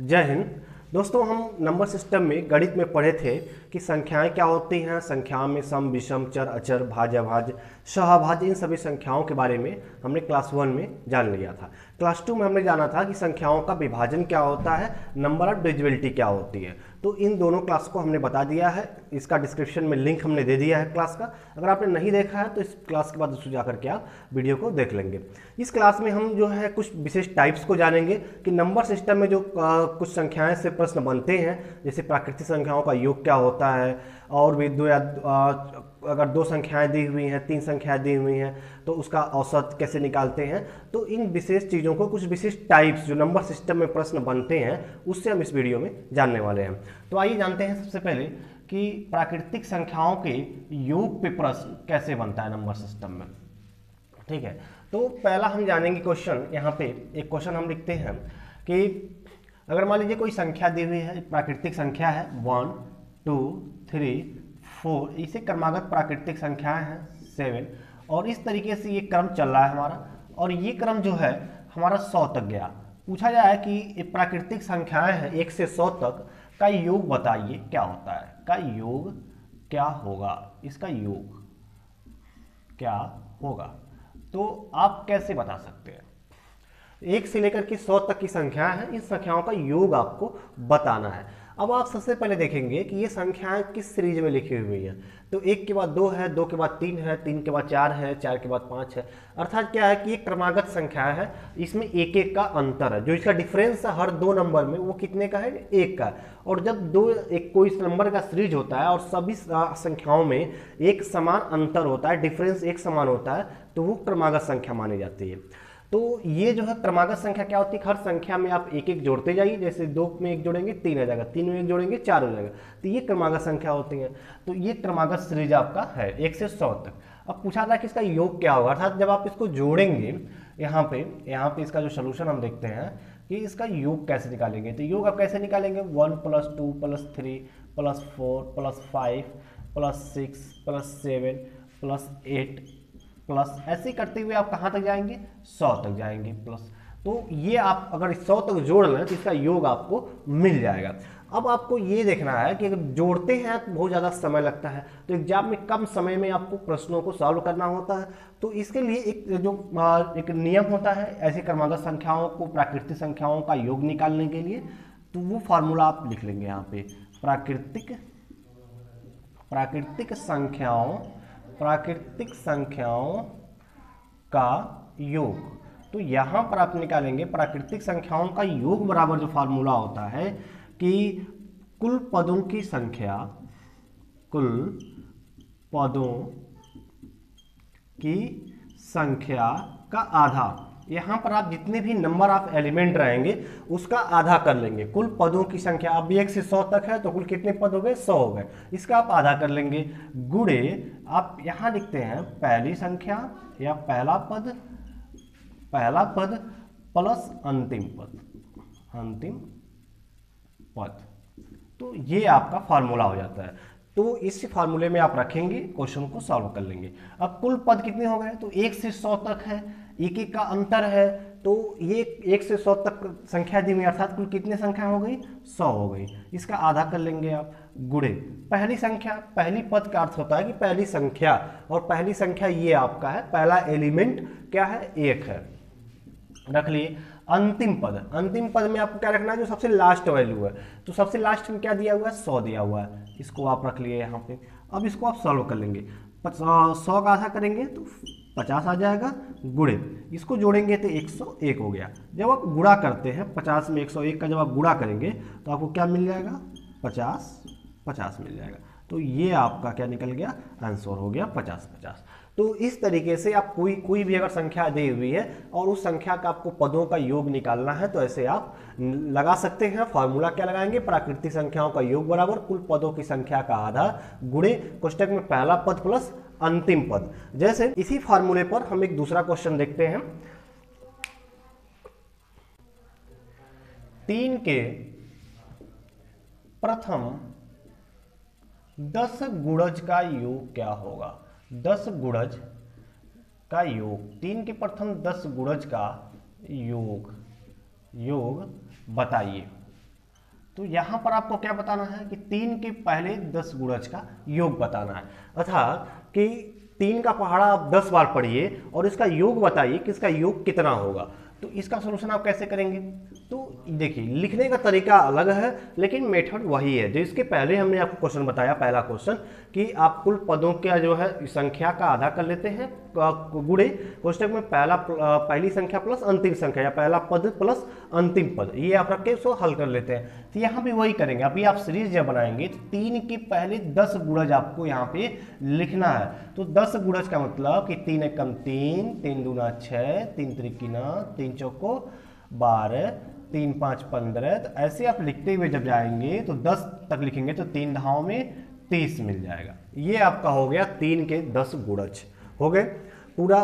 जय हिंद दोस्तों, हम नंबर सिस्टम में गणित में पढ़े थे कि संख्याएं क्या होती हैं। संख्याओं में सम, विषम, चर, अचर, भाज्य, अभाज्य, सहभाज्य, इन सभी संख्याओं के बारे में हमने क्लास 1 में जान लिया था। क्लास 2 में हमने जाना था कि संख्याओं का विभाजन क्या होता है, नंबर ऑफ डिविजिबिलिटी क्या होती है। तो इन दोनों क्लास को हमने बता दिया है, इसका डिस्क्रिप्शन में लिंक हमने दे दिया है क्लास का। अगर आपने नहीं देखा है तो इस क्लास के बाद उसको जा करके आप वीडियो को देख लेंगे। इस क्लास में हम जो है कुछ विशेष टाइप्स को जानेंगे कि नंबर सिस्टम में जो कुछ संख्याएं से प्रश्न बनते हैं, जैसे प्राकृतिक संख्याओं का योग क्या होता है, और भी अगर दो संख्याएं दी हुई हैं, 3 संख्याएं दी हुई हैं तो उसका औसत कैसे निकालते हैं। तो इन विशेष चीज़ों को, कुछ विशेष टाइप्स जो नंबर सिस्टम में प्रश्न बनते हैं, उससे हम इस वीडियो में जानने वाले हैं। तो आइए जानते हैं सबसे पहले कि प्राकृतिक संख्याओं के योग पे प्रश्न कैसे बनता है नंबर सिस्टम में। ठीक है, तो पहला हम जानेंगे क्वेश्चन। यहाँ पे एक क्वेश्चन हम लिखते हैं कि अगर मान लीजिए कोई संख्या दी हुई है, प्राकृतिक संख्या है 1 2 3 4, इसे क्रमागत प्राकृतिक संख्याएं हैं 7, और इस तरीके से ये क्रम चल रहा है हमारा, और ये क्रम जो है हमारा 100 तक गया। पूछा जाए कि ये प्राकृतिक संख्याएं हैं 1 से 100 तक का योग बताइए क्या होता है, का योग क्या होगा, इसका योग क्या होगा। तो आप कैसे बता सकते हैं? 1 से लेकर के 100 तक की संख्या है, इन संख्याओं का योग आपको बताना है। अब आप सबसे पहले देखेंगे कि ये संख्याएं किस सीरीज में लिखी हुई हैं। तो 1 के बाद 2 है, 2 के बाद 3 है, 3 के बाद 4 है, 4 के बाद 5 है। अर्थात क्या है कि ये क्रमागत संख्या है, इसमें एक एक का अंतर है। जो इसका डिफरेंस है हर 2 नंबर में, वो कितने का है? 1 का। और जब कोई नंबर का सीरीज होता है और सभी संख्याओं में एक समान अंतर होता है, डिफरेंस एक समान होता है, तो वो क्रमागत संख्या मानी जाती है। तो ये जो है क्रमागत संख्या क्या होती है, हर संख्या में आप एक एक जोड़ते जाइए। जैसे 2 में 1 जोड़ेंगे 3 हो जाएगा, 3 में 1 जोड़ेंगे 4 हो जाएगा। तो ये क्रमागत संख्या होती है। तो ये क्रमागत सीरीज आपका है 1 से 100 तक। अब पूछा था कि इसका योग क्या होगा, अर्थात जब आप इसको जोड़ेंगे यहाँ पे इसका जो सोल्यूशन हम देखते हैं कि इसका योग कैसे निकालेंगे। तो योग आप कैसे निकालेंगे? 1 + 2 + 3 + 4 + 5 + 6 + 7 + 8 प्लस, ऐसे करते हुए आप कहाँ तक जाएंगे? 100 तक जाएंगे प्लस। तो ये आप अगर 100 तक जोड़ लें तो इसका योग आपको मिल जाएगा। अब आपको ये देखना है कि अगर जोड़ते हैं तो बहुत ज़्यादा समय लगता है, तो एग्जाम में कम समय में आपको प्रश्नों को सॉल्व करना होता है। तो इसके लिए एक नियम होता है ऐसे क्रमागत संख्याओं को, प्राकृतिक संख्याओं का योग निकालने के लिए। तो वो फार्मूला आप लिख लेंगे यहाँ पे, प्राकृतिक संख्याओं का योग। तो यहां पर आप निकालेंगे प्राकृतिक संख्याओं का योग बराबर जो फार्मूला होता है कि कुल पदों की संख्या का आधा। यहां पर आप जितने भी नंबर ऑफ एलिमेंट रहेंगे उसका आधा कर लेंगे। कुल पदों की संख्या अब 1 से 100 तक है, तो कुल कितने पद हो गए? 100 हो गए। इसका आप आधा कर लेंगे, गुणे आप यहां लिखते हैं पहली संख्या या पहला पद प्लस अंतिम पद। तो ये आपका फार्मूला हो जाता है। तो इस फार्मूले में आप रखेंगे, क्वेश्चन को सॉल्व कर लेंगे। अब कुल पद कितने हो गए? तो 1 से 100 तक है, एक एक का अंतर है। तो ये 1 से 100 तक संख्या दी हुई, अर्थात कुल कितनी संख्या हो गई? 100 हो गई। इसका आधा कर लेंगे आप, गुणे पहली संख्या। पहली पद का अर्थ होता है कि पहली संख्या, और पहली संख्या ये आपका है, पहला एलिमेंट क्या है? 1 है, रख लिए। अंतिम पद में आपको क्या रखना है? जो सबसे लास्ट वैल्यू है। तो सबसे लास्ट में क्या दिया हुआ है? 100 दिया हुआ है, इसको आप रख लिए यहाँ पे। अब इसको आप सॉल्व कर लेंगे, 100 का आधा करेंगे तो 50 आ जाएगा, गुणे इसको जोड़ेंगे तो 101 हो गया। जब आप गुणा करते हैं 50 में 101 का जब आप गुणा करेंगे तो आपको क्या मिल जाएगा? 50 मिल जाएगा। तो ये आपका क्या निकल गया? आंसर हो गया 50। तो इस तरीके से आप कोई भी अगर संख्या दी हुई है और उस संख्या का आपको पदों का योग निकालना है तो ऐसे आप लगा सकते हैं। फॉर्मूला क्या लगाएंगे? प्राकृतिक संख्याओं का योग बराबर कुल पदों की संख्या का आधा गुणे कोष्टक में पहला पद प्लस अंतिम पद। जैसे इसी फॉर्मूले पर हम एक दूसरा क्वेश्चन देखते हैं। 3 के प्रथम 10 गुणज का योग क्या होगा? 10 गुणज का योग, 3 के प्रथम 10 गुणज का योग बताइए। तो यहाँ पर आपको क्या बताना है कि 3 के पहले 10 गुणज का योग बताना है, अर्थात कि 3 का पहाड़ा आप 10 बार पढ़िए और इसका योग बताइए कि इसका योग कितना होगा। तो इसका सलूशन आप कैसे करेंगे? तो देखिए, लिखने का तरीका अलग है लेकिन मेथड वही है जो इसके पहले हमने आपको क्वेश्चन बताया। पहला क्वेश्चन कि आप कुल पदों का जो है संख्या का आधा कर लेते हैं गुणे कोष्टक में पहली संख्या प्लस अंतिम संख्या या पहला पद प्लस अंतिम पद, ये आप रख के उसको हल कर लेते हैं। तो यहाँ भी वही करेंगे। अभी आप सीरीज जब बनाएंगे तो 3 के पहले 10 गुणज आपको यहाँ पे लिखना है। तो 10 गुणज का मतलब कि 3 एकम 3, 3 दूना 6, 3 त्रिकी 9, 3 चौको 12, 3 5 15। तो ऐसे आप लिखते हुए जब जाएंगे तो 10 तक लिखेंगे तो 3 धाओं में 30 मिल जाएगा। ये आपका हो गया 3 के 10 गुणज हो गए पूरा।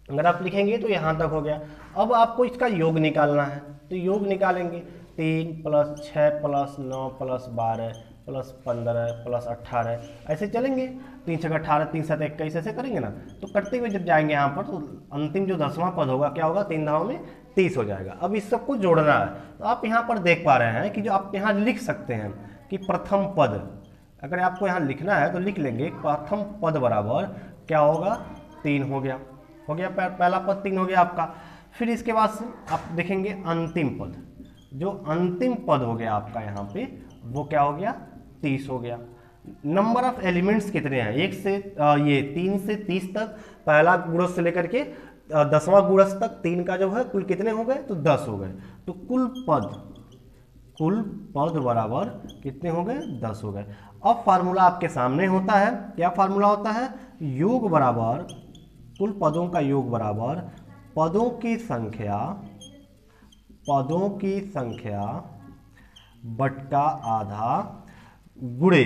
अगर आप लिखेंगे तो यहाँ तक हो गया। अब आपको इसका योग निकालना है, तो योग निकालेंगे 3 + 6 + 9 + 12 + 15 + 18 ऐसे चलेंगे। 3 6 18, 3 7 21 ऐसे करेंगे ना। तो करते हुए जब जाएंगे यहाँ पर तो अंतिम जो 10वां पद होगा क्या होगा? 3 धाओं में 30 हो जाएगा। अब इस सबको जोड़ना है। तो आप यहाँ पर देख पा रहे हैं कि जो आप यहाँ लिख सकते हैं कि प्रथम पद, अगर आपको यहाँ लिखना है तो लिख लेंगे प्रथम पद बराबर क्या होगा? 3 हो गया पहला पद 3 हो गया आपका। फिर इसके बाद से आप देखेंगे अंतिम पद, जो अंतिम पद हो गया आपका यहाँ पे वो क्या हो गया? 30 हो गया। नंबर ऑफ एलिमेंट्स कितने हैं? 1 से ये 3 से 30 तक पहला गुणज से लेकर के 10वां गुणज तक 3 का जो है कुल कितने हो गए? तो 10 हो गए। तो कुल पद बराबर कितने हो गए? 10 हो गए। अब फार्मूला आपके सामने होता है। क्या फार्मूला होता है? योग बराबर कुल पदों का योग बराबर पदों की संख्या बट्टा आधा गुणे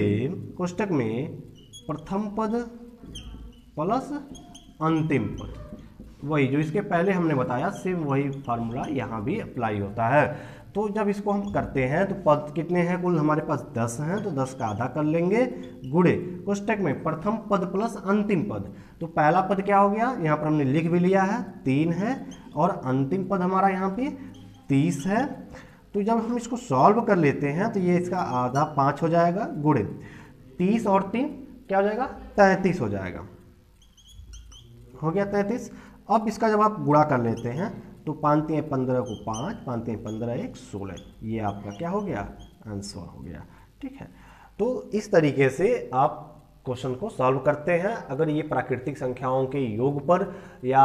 कोष्टक में प्रथम पद प्लस अंतिम पद। वही जो इसके पहले हमने बताया सेम वही फार्मूला यहाँ भी अप्लाई होता है। तो जब इसको हम करते हैं तो पद कितने हैं? कुल हमारे पास 10 हैं, तो 10 का आधा कर लेंगे गुणे कोष्टक में प्रथम पद प्लस अंतिम पद। तो पहला पद क्या हो गया? यहाँ पर हमने लिख भी लिया है 3 है, और अंतिम पद हमारा यहाँ पे 30 है। तो जब हम इसको सॉल्व कर लेते हैं तो ये इसका आधा 5 हो जाएगा गुणे 30 और 3 क्या हो जाएगा? 33 हो जाएगा। हो गया 33। अब इसका जब आप गुणा कर लेते हैं तो 5 3 15 को 5, 5 3 15 1 16, ये आपका क्या हो गया? आंसर हो गया। ठीक है, तो इस तरीके से आप क्वेश्चन को सॉल्व करते हैं। अगर ये प्राकृतिक संख्याओं के योग पर या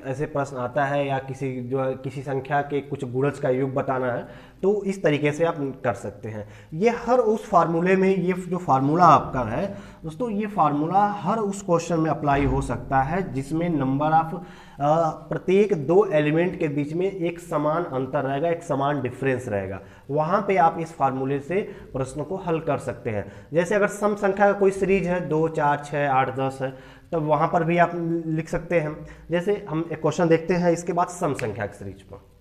ऐसे प्रश्न आता है या किसी संख्या के कुछ गुणज का योग बताना है तो इस तरीके से आप कर सकते हैं। ये हर उस फार्मूले में, ये जो फार्मूला आपका है दोस्तों, ये फार्मूला हर उस क्वेश्चन में अप्लाई हो सकता है जिसमें नंबर ऑफ प्रत्येक 2 एलिमेंट के बीच में एक समान अंतर रहेगा, एक समान डिफरेंस रहेगा। वहाँ पे आप इस फार्मूले से प्रश्न को हल कर सकते हैं। जैसे अगर सम संख्या का कोई सीरीज है 2 4 6 8 10 है, तो वहाँ पर भी आप लिख सकते हैं। जैसे हम एक क्वेश्चन देखते हैं इसके बाद सम संख्या की सीरीज पर।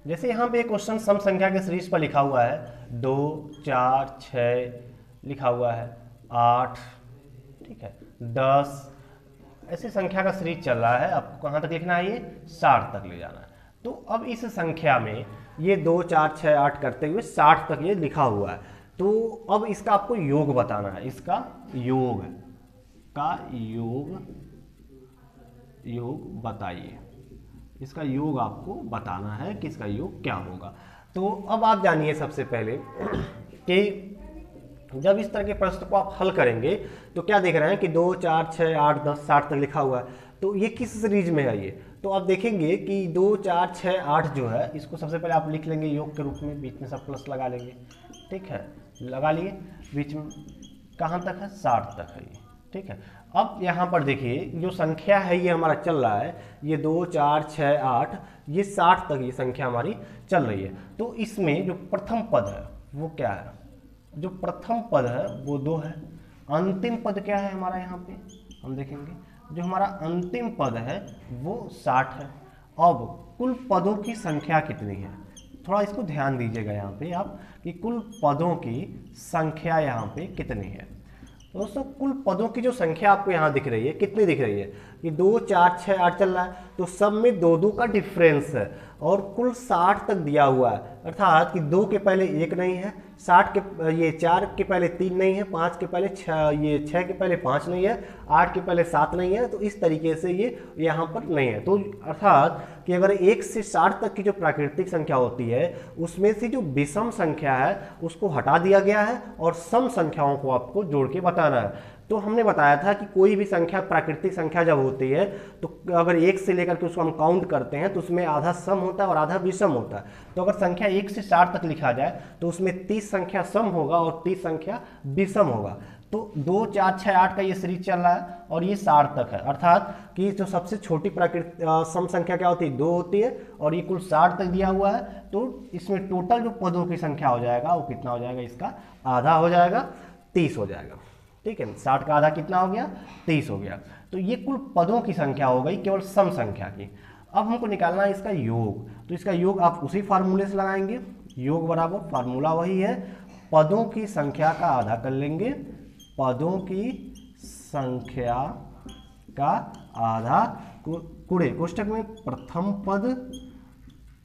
जैसे यहाँ पे एक क्वेश्चन सम संख्या के सीरीज पर लिखा हुआ है 2 4 6 लिखा हुआ है 8, ठीक है 10, ऐसी संख्या का सीरीज चल रहा है। आपको कहाँ तक लिखना है? ये 60 तक ले जाना है। तो अब इस संख्या में ये 2 4 6 8 करते हुए 60 तक ये लिखा हुआ है। तो अब इसका आपको योग बताना है। इसका योग बताइए। इसका योग आपको बताना है कि इसका योग क्या होगा। तो अब आप जानिए सबसे पहले कि जब इस तरह के प्रश्न को आप हल करेंगे तो क्या देख रहे हैं कि 2 4 6 8 10 60 तक लिखा हुआ है। तो ये किस सीरीज में है? ये तो आप देखेंगे कि 2 4 6 8 जो है इसको सबसे पहले आप लिख लेंगे योग के रूप में, बीच में सब प्लस लगा लेंगे। ठीक है, लगा लिए। बीच में कहाँ तक है? 60 तक है ये। ठीक है, अब यहाँ पर देखिए जो संख्या है ये हमारा चल रहा है, ये 2 4 6 8, ये 60 तक ये संख्या हमारी चल रही है। तो इसमें जो प्रथम पद है वो क्या है? जो प्रथम पद है वो 2 है। अंतिम पद क्या है हमारा? यहाँ पे हम देखेंगे जो हमारा अंतिम पद है वो 60 है। अब कुल पदों की संख्या कितनी है? थोड़ा इसको ध्यान दीजिएगा यहाँ पे आप कि कुल पदों की संख्या यहाँ पे कितनी है। तो दोस्तों कुल पदों की जो संख्या आपको यहाँ दिख रही है, कितनी दिख रही है कि 2 4 6 8 चल रहा है, तो सब में 2 2 का डिफरेंस है और कुल 60 तक दिया हुआ है, अर्थात कि 2 के पहले 1 नहीं है, 60 के ये 4 के पहले 3 नहीं है, 5 के पहले 6, ये 6 के पहले 5 नहीं है, 8 के पहले 7 नहीं है, तो इस तरीके से ये यहाँ पर नहीं है। तो अर्थात कि अगर 1 से 60 तक की जो प्राकृतिक संख्या होती है उसमें से जो विषम संख्या है उसको हटा दिया गया है और सम संख्याओं को आपको जोड़ के बताना है। तो हमने बताया था कि कोई भी संख्या प्राकृतिक संख्या जब होती है तो अगर 1 से लेकर के उसको हम काउंट करते हैं तो उसमें आधा सम होता है और आधा विषम होता है। तो अगर संख्या 1 से 4 तक लिखा जाए तो उसमें 30 संख्या सम होगा और 30 संख्या विषम होगा। तो 2 4 6 8 का ये सीरीज चल रहा है और ये 60 तक है, अर्थात कि जो सबसे छोटी प्राकृतिक सम संख्या क्या होती है 2 होती है और ये कुल 60 तक दिया हुआ है। तो इसमें टोटल जो पदों की संख्या हो जाएगा वो कितना हो जाएगा, इसका आधा हो जाएगा, 30 हो जाएगा। ठीक है, 60 का आधा कितना हो गया, 30 हो गया। तो ये कुल पदों की संख्या हो गई केवल सम संख्या की। अब हमको निकालना है इसका योग, तो इसका योग आप उसी फार्मूले से लगाएंगे, योग बराबर फार्मूला वही है, पदों की संख्या का आधा कर लेंगे, पदों की संख्या का आधा गुणे कोष्टक में प्रथम पद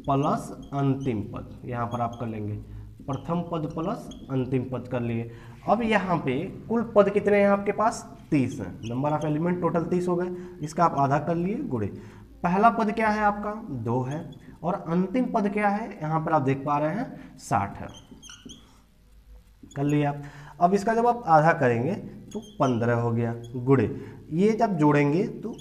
प्लस अंतिम पद, यहाँ पर आप कर लेंगे प्रथम पद प्लस अंतिम पद कर लिए। अब यहाँ पे कुल पद कितने हैं आपके पास, 30 हैं, नंबर ऑफ एलिमेंट टोटल 30 हो गए, इसका आप आधा कर लिए गुणे। पहला पद क्या है आपका 2 है और अंतिम पद क्या है यहाँ पर आप देख पा रहे हैं 60 है, कर लिया। अब इसका जब आप आधा करेंगे तो 15 हो गया गुणे, ये जब जोड़ेंगे तो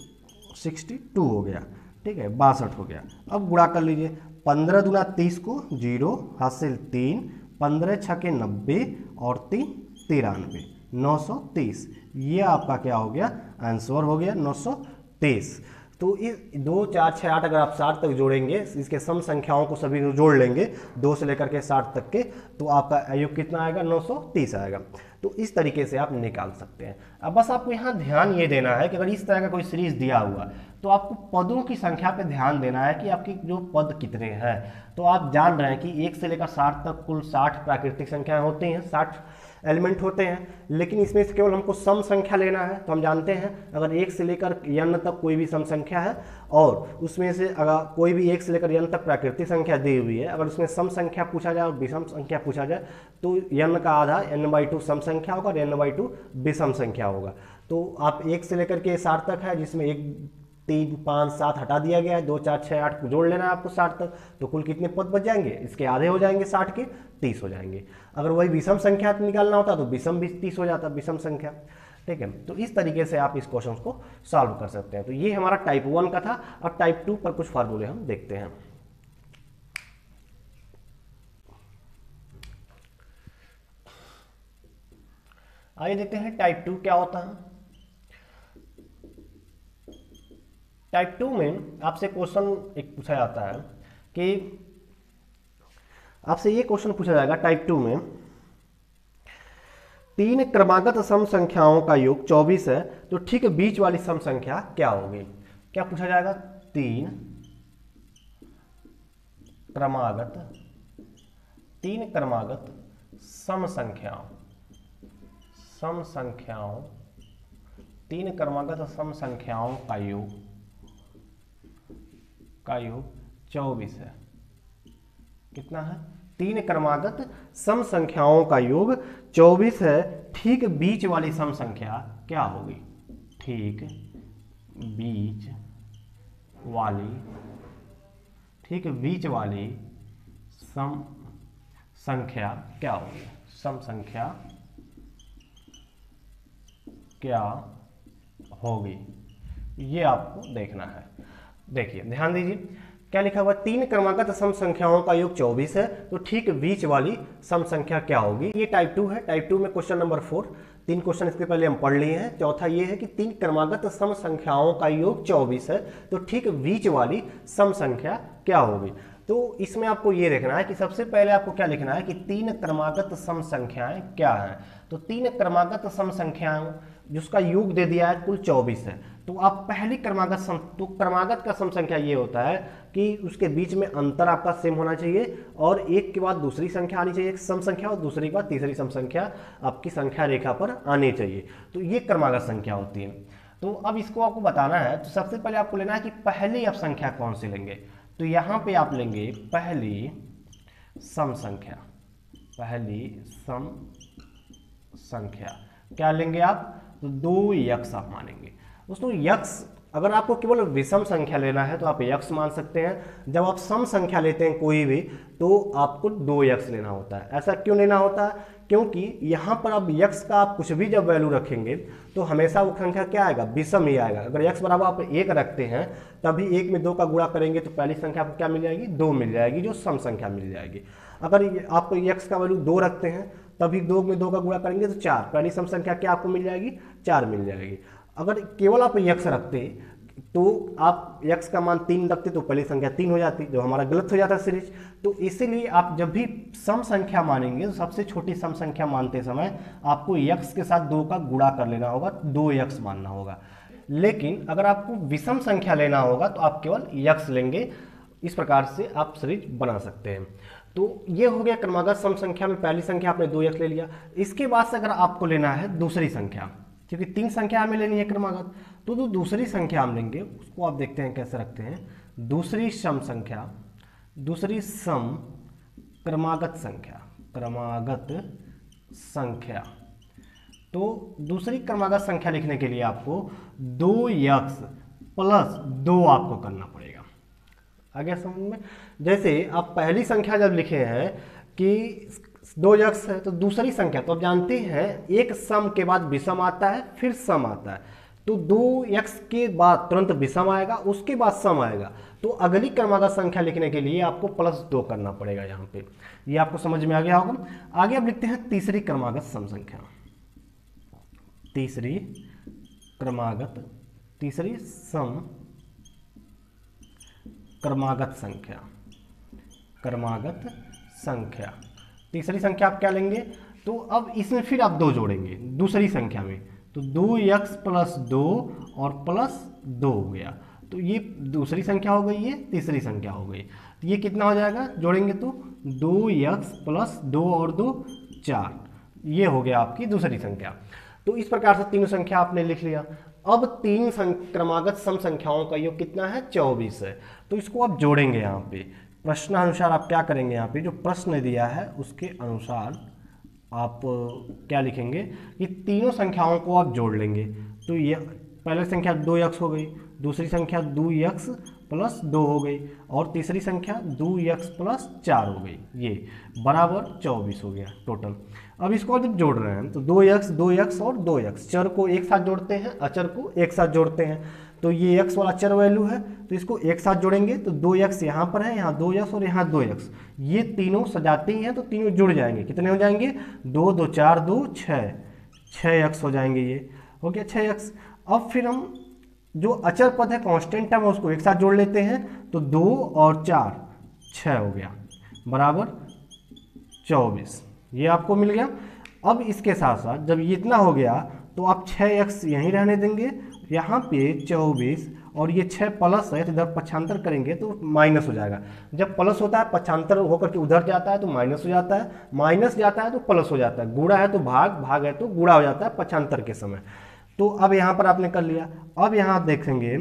62 हो गया, ठीक है 62 हो गया। अब गुणा कर लीजिए, 15 दूना 30 को 0 हासिल 3, 15 छके 90 और 3 93, 930, ये आपका क्या हो गया आंसर हो गया 923। तो इस 2 4 6 8 अगर आप 60 तक जोड़ेंगे, इसके सम संख्याओं को सभी को जोड़ लेंगे 2 से लेकर के 60 तक के, तो आपका योग कितना आएगा 930 आएगा। तो इस तरीके से आप निकाल सकते हैं। अब बस आपको यहाँ ध्यान ये देना है कि अगर इस तरह का कोई सीरीज दिया हुआ तो आपको पदों की संख्या पे ध्यान देना है कि आपकी जो पद कितने हैं। तो आप जान रहे हैं कि 1 से लेकर 60 तक कुल 60 प्राकृतिक संख्याएं होती हैं, 60 एलिमेंट होते हैं, लेकिन इसमें से केवल हमको सम संख्या लेना है। तो हम जानते हैं अगर 1 से लेकर n तक कोई भी सम संख्या है और उसमें से अगर कोई भी 1 से लेकर n तक प्राकृतिक संख्या दी हुई है, अगर उसमें सम संख्या पूछा जाए और विषम संख्या पूछा जाए तो n का आधा n/2 सम संख्या होगा और n/2 विषम संख्या होगा। तो आप 1 से लेकर के 60 तक है जिसमें 1 3 5 7 हटा दिया गया है, 2 4 6 8 को जोड़ लेना है आपको 60 तक, तो कुल कितने पद बच जाएंगे, इसके आधे हो जाएंगे 60 के 30 हो जाएंगे। अगर वही विषम संख्या निकालना होता तो विषम भी 30 हो जाता, विषम संख्या। ठीक है, तो इस तरीके से आप इस क्वेश्चन को सॉल्व कर सकते हैं। तो ये हमारा टाइप 1 का था। और टाइप 2 पर कुछ फार्मूले हम देखते हैं। आइए देखते हैं टाइप 2 क्या होता है। टाइप 2 में आपसे क्वेश्चन एक पूछा जाता है कि आपसे ये क्वेश्चन पूछा जाएगा टाइप 2 में, 3 क्रमागत सम संख्याओं का योग 24 है, तो ठीक बीच वाली सम संख्या क्या होगी। क्या पूछा जाएगा, 3 क्रमागत सम संख्याओं 3 क्रमागत सम संख्याओं का योग 24 है। कितना है, 3 क्रमागत सम संख्याओं का योग 24 है, ठीक बीच वाली सम संख्या क्या होगी, ठीक बीच वाली सम संख्या क्या होगी, सम संख्या क्या होगी, ये आपको देखना है। देखिए ध्यान दीजिए क्या लिखा हुआ, 3 क्रमागत सम संख्याओं का योग 24 है, तो ठीक बीच वाली सम संख्या क्या होगी। ये टाइप 2 है। टाइप 2 में क्वेश्चन नंबर 4, 3 क्वेश्चन इसके पहले हम पढ़ लिए हैं। चौथा ये है कि 3 क्रमागत सम संख्याओं का योग 24 है, तो ठीक बीच वाली सम संख्या क्या होगी। तो इसमें आपको ये देखना है कि सबसे पहले आपको क्या लिखना है कि 3 क्रमागत सम संख्याएं क्या हैं। तो 3 क्रमागत सम संख्याओं जिसका योग दे दिया है कुल 24 है। तो आप पहली क्रमागत का सम संख्या ये होता है कि उसके बीच में अंतर आपका सेम होना चाहिए और एक के बाद दूसरी संख्या आनी चाहिए, एक सम संख्या, और दूसरी के बाद तीसरी सम संख्या आपकी संख्या रेखा पर आनी चाहिए। तो ये क्रमागत संख्या होती है। तो अब इसको आपको बताना है, तो सबसे पहले आपको लेना है कि पहली आप संख्या कौन सी लेंगे। तो यहाँ पे आप लेंगे पहली सम संख्या, पहली सम संख्या क्या लेंगे आप, तो 2 यक्स आप मानेंगे। दोस्तों यक्स, अगर आपको केवल विषम संख्या लेना है तो आप यक्स मान सकते हैं। जब आप सम संख्या लेते हैं कोई भी तो आपको 2 यक्स लेना होता है। ऐसा क्यों लेना होता है, क्योंकि यहाँ पर अब यक्स का आप कुछ भी जब वैल्यू रखेंगे तो हमेशा वो संख्या क्या आएगा, विषम ही आएगा। अगर यक्स बराबर आप 1 रखते हैं तभी 1 में 2 का गुणा करेंगे तो पहली संख्या आपको क्या मिल जाएगी, 2 मिल जाएगी, जो सम संख्या मिल जाएगी। अगर आप यक्स का वैल्यू 2 रखते हैं तभी 2 में 2 का गुणा करेंगे तो 4, पहली सम संख्या क्या आपको मिल जाएगी, 4 मिल जाएगी। अगर केवल आप यक्स रखते तो आप यक्स का मान 3 रखते तो पहली संख्या 3 हो जाती, जो हमारा गलत हो जाता सीरीज। तो इसीलिए आप जब भी सम संख्या मानेंगे तो सबसे छोटी सम संख्या मानते समय आपको यक्स के साथ 2 का गुणा कर लेना होगा, 2 यक्स मानना होगा। लेकिन अगर आपको विषम संख्या लेना होगा तो आप केवल यक्स लेंगे। इस प्रकार से आप सीरीज बना सकते हैं। तो ये हो गया क्रमागत सम संख्या में पहली संख्या आपने 2 यक्स ले लिया। इसके बाद से अगर आपको लेना है दूसरी संख्या, क्योंकि 3 संख्या हमें लेनी है क्रमागत, तो दूसरी संख्या हम लेंगे, उसको आप देखते हैं कैसे रखते हैं। दूसरी सम संख्या, दूसरी सम क्रमागत संख्या, क्रमागत संख्या। तो दूसरी क्रमागत संख्या लिखने के लिए आपको 2 यक्स प्लस 2 आपको करना पड़ेगा। आ गया समझ में। जैसे आप पहली संख्या जब लिखे हैं कि 2 यक्स है तो दूसरी संख्या तो आप जानते हैं एक सम के बाद विषम आता है फिर सम आता है, तो 2 यक्स के बाद तुरंत विषम आएगा, उसके बाद सम आएगा। तो अगली क्रमागत संख्या लिखने के लिए आपको प्लस 2 करना पड़ेगा यहाँ पे। ये आपको समझ में आ गया होगा। आगे आप लिखते हैं तीसरी क्रमागत सम संख्या, तीसरी क्रमागत, तीसरी सम क्रमागत संख्या, क्रमागत संख्या। तीसरी संख्या आप क्या लेंगे, तो अब इसमें फिर आप 2 जोड़ेंगे दूसरी संख्या में, तो 2 यक्स प्लस 2 और प्लस 2 हो गया। तो ये दूसरी संख्या हो गई, ये तीसरी संख्या हो गई। तो ये कितना हो जाएगा, जोड़ेंगे तो 2 यक्स प्लस 2 और 2 4, ये हो गया आपकी दूसरी संख्या। तो इस प्रकार से तीनों संख्या आपने लिख लिया। अब 3 क्रमागत सम संख्याओं का योग कितना है, 24 है। तो इसको आप जोड़ेंगे यहाँ पे प्रश्नानुसार। आप क्या करेंगे, यहाँ पे जो प्रश्न दिया है उसके अनुसार आप क्या लिखेंगे कि तीनों संख्याओं को आप जोड़ लेंगे। तो ये पहली संख्या 2 यक्स हो गई, दूसरी संख्या 2 यक्स प्लस 2 हो गई, और तीसरी संख्या 2 यक्स प्लस 4 हो गई, ये बराबर 24 हो गया टोटल। अब इसको जब जोड़ रहे हैं तो 2 यक्स और 2 यक्स, चर को एक साथ जोड़ते हैं, अचर को एक साथ जोड़ते हैं। तो ये x वाला चर वैल्यू है तो इसको एक साथ जोड़ेंगे तो 2 यक्स यहाँ पर है, यहाँ 2 यक्स और यहाँ 2 यक्स, ये तीनों सजाते ही हैं तो तीनों जुड़ जाएंगे। कितने हो जाएंगे, 2 2 4 2 6 यक्स हो जाएंगे। ये हो गया 6 यक्स। अब फिर हम जो अचर पद है, कांस्टेंट टर्म है, उसको एक साथ जोड़ लेते हैं तो 2 और 4 6 हो गया बराबर 24, ये आपको मिल गया। अब इसके साथ साथ जब ये इतना हो गया तो आप 6x यहीं रहने देंगे, यहाँ पे 24 और ये 6 प्लस है तो इधर पक्षांतर करेंगे तो माइनस हो जाएगा। जब प्लस होता है पक्षांतर होकर के उधर जाता है तो माइनस हो जाता है, माइनस जाता है तो प्लस हो जाता है, गुणा है तो भाग, भाग है तो गुणा हो जाता है पक्षांतर के समय। तो अब यहाँ पर आपने कर लिया। अब यहाँ देखेंगे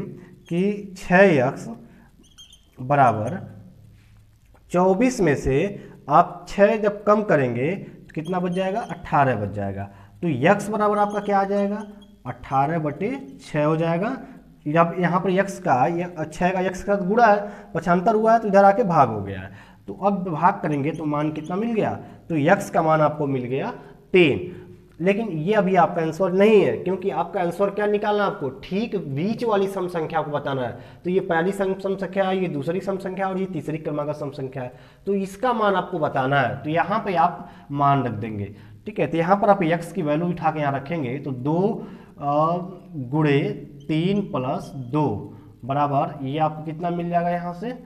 कि 6x बराबर 24 में से आप 6 जब कम करेंगे तो कितना बच जाएगा, 18 बच जाएगा। तो x बराबर आपका क्या आ जाएगा, 18/6 हो जाएगा। जब यहाँ पर x का 6 का x का गुणा है, पक्षांतर हुआ है तो इधर आके भाग हो गया है। तो अब भाग करेंगे तो मान कितना मिल गया, तो x का मान आपको मिल गया 3। लेकिन ये अभी आपका आंसर नहीं है, क्योंकि आपका आंसर क्या निकालना है, आपको ठीक बीच वाली सम संख्या को बताना है। तो ये पहली सम संख्या है, ये दूसरी सम संख्या और ये तीसरी क्रमागत सम संख्या है, तो इसका मान आपको बताना है। तो यहाँ पे आप मान रख देंगे, ठीक है। तो यहाँ पर आप x की वैल्यू उठा के यहाँ रखेंगे तो 2 गुणे 3 प्लस 2 बराबर ये आपको कितना मिल जाएगा, यहाँ से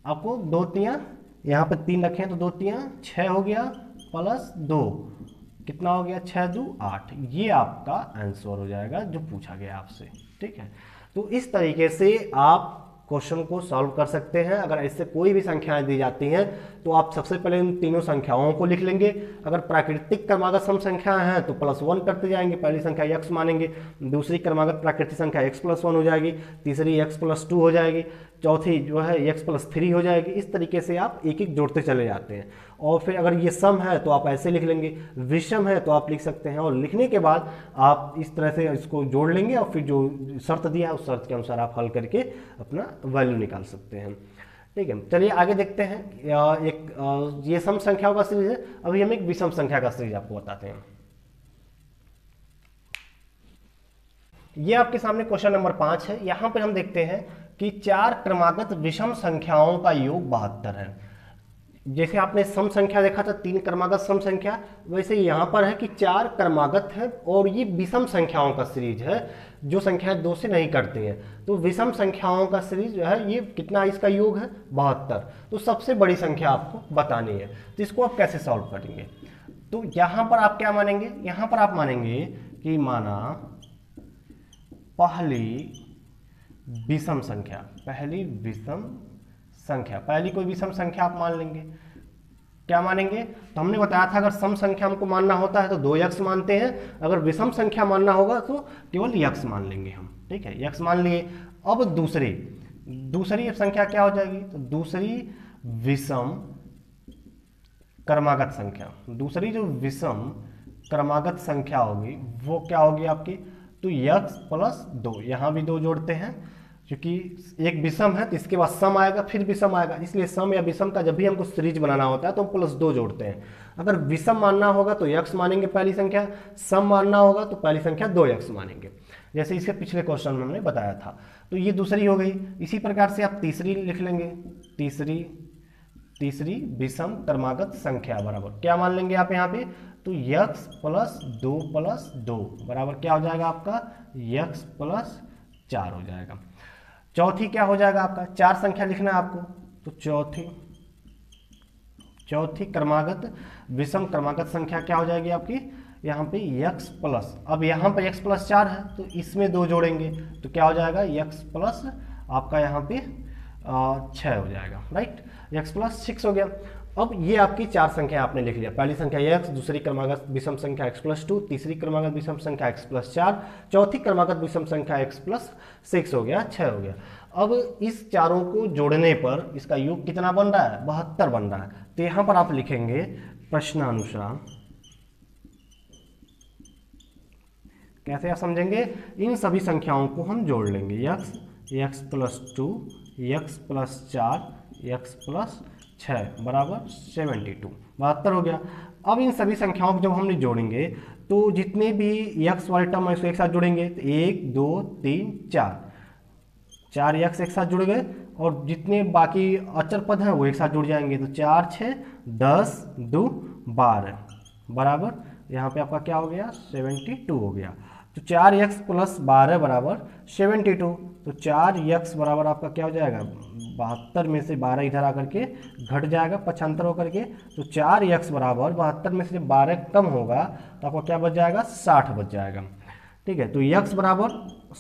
आपको 2 3 यहाँ पे 3 रखें तो 2 3 6 हो गया प्लस 2 कितना हो गया, 6 2 8, ये आपका आंसर हो जाएगा जो पूछा गया आपसे। ठीक है, तो इस तरीके से आप क्वेश्चन को सॉल्व कर सकते हैं। अगर ऐसे कोई भी संख्याएं दी जाती हैं तो आप सबसे पहले इन तीनों संख्याओं को लिख लेंगे। अगर प्राकृतिक क्रमागत सम संख्याएं हैं तो +1 करते जाएंगे, पहली संख्या x मानेंगे, दूसरी क्रमागत प्राकृतिक संख्या x+1 हो जाएगी, तीसरी x+2 हो जाएगी, चौथी जो है x+3 हो जाएगी। इस तरीके से आप एक एक जोड़ते चले जाते हैं। और फिर अगर ये सम है तो आप ऐसे लिख लेंगे, विषम है तो आप लिख सकते हैं, और लिखने के बाद आप इस तरह से इसको जोड़ लेंगे और फिर जो शर्त दिया है उस शर्त के अनुसार आप हल करके अपना वैल्यू निकाल सकते हैं। ठीक है, चलिए आगे देखते हैं। ये सम संख्याओं का सीरीज है, अभी हम एक विषम संख्या का सीरीज आपको बताते हैं। ये आपके सामने क्वेश्चन नंबर 5 है। यहां पर हम देखते हैं कि 4 क्रमागत विषम संख्याओं का योग 72 है। जैसे आपने सम संख्या देखा था 3 क्रमागत सम संख्या, वैसे यहाँ पर है कि 4 क्रमागत है और ये विषम संख्याओं का सीरीज है जो संख्याएं 2 से नहीं करती हैं। तो विषम संख्याओं का सीरीज जो है ये कितना, इसका योग है 72। तो सबसे बड़ी संख्या आपको बतानी है, तो इसको आप कैसे सॉल्व करेंगे। तो यहाँ पर आप क्या मानेंगे, यहाँ पर आप मानेंगे कि माना पहली विषम संख्या, पहली विषम संख्या, पहली कोई विषम संख्या आप मान लेंगे। क्या मानेंगे, तो हमने बताया था अगर सम संख्या हमको मानना होता है तो 2x मानते हैं, अगर विषम संख्या मानना होगा तो केवल x मान लेंगे हम। ठीक है, x मान लिए। अब दूसरी संख्या क्या हो जाएगी, तो दूसरी विषम क्रमागत संख्या, दूसरी जो विषम क्रमागत संख्या होगी वो क्या होगी आपकी, तो x+2, यहाँ भी 2 जोड़ते हैं क्योंकि एक विषम है तो इसके बाद सम आएगा फिर विषम आएगा, इसलिए सम या विषम का जब भी हमको सीरीज बनाना होता है तो हम +2 जोड़ते हैं। अगर विषम मानना होगा तो x मानेंगे पहली संख्या, सम मानना होगा तो पहली संख्या 2x मानेंगे, जैसे इसके पिछले क्वेश्चन में हमने बताया था। तो ये दूसरी हो गई। इसी प्रकार से आप तीसरी लिख लेंगे, तीसरी विषम क्रमागत संख्या बराबर क्या मान लेंगे आप यहाँ पे, तो x+2+2 बराबर क्या हो जाएगा आपका, x+4 हो जाएगा। चौथी क्या हो जाएगा आपका, 4 संख्या लिखना है आपको, तो चौथी क्रमागत विषम क्रमागत संख्या क्या हो जाएगी आपकी, यहाँ पे x+, अब यहाँ पे x+4 है तो इसमें 2 जोड़ेंगे तो क्या हो जाएगा, x+ आपका यहाँ पे 6 हो जाएगा, राइट, x+6 हो गया। अब ये आपकी 4 संख्या आपने लिख लिया, पहली संख्या x, दूसरी क्रमागत विषम संख्या x+2, तीसरी क्रमागत विषम संख्या x+4, चौथी क्रमागत विषम संख्या x+6 हो गया, 6 हो गया। अब इस चारों को जोड़ने पर इसका योग कितना बन रहा है, 72 बन रहा है। तो यहाँ पर आप लिखेंगे प्रश्नानुसार, कैसे आप समझेंगे, इन सभी संख्याओं को हम जोड़ लेंगे, x+2, x+4, x+6 बराबर 72, 72 हो गया। अब इन सभी संख्याओं को जब हमने जोड़ेंगे तो जितने भी x वाले टर्म है उसको एक साथ जोड़ेंगे, तो 1 2 3 4 x एक साथ जुड़ गए, और जितने बाकी अचर पद हैं वो एक साथ जुड़ जाएंगे, तो 4 6 10 2 12 बराबर यहाँ पे आपका क्या हो गया, 72 हो गया। तो 4x+12 बराबर 72, तो 4x बराबर आपका क्या हो जाएगा, 72 में से 12 इधर आकर के घट जाएगा 75 होकर के, तो 4x बराबर 72 में से 12 कम होगा तो आपका क्या बच जाएगा, 60 बच जाएगा। ठीक है, तो x बराबर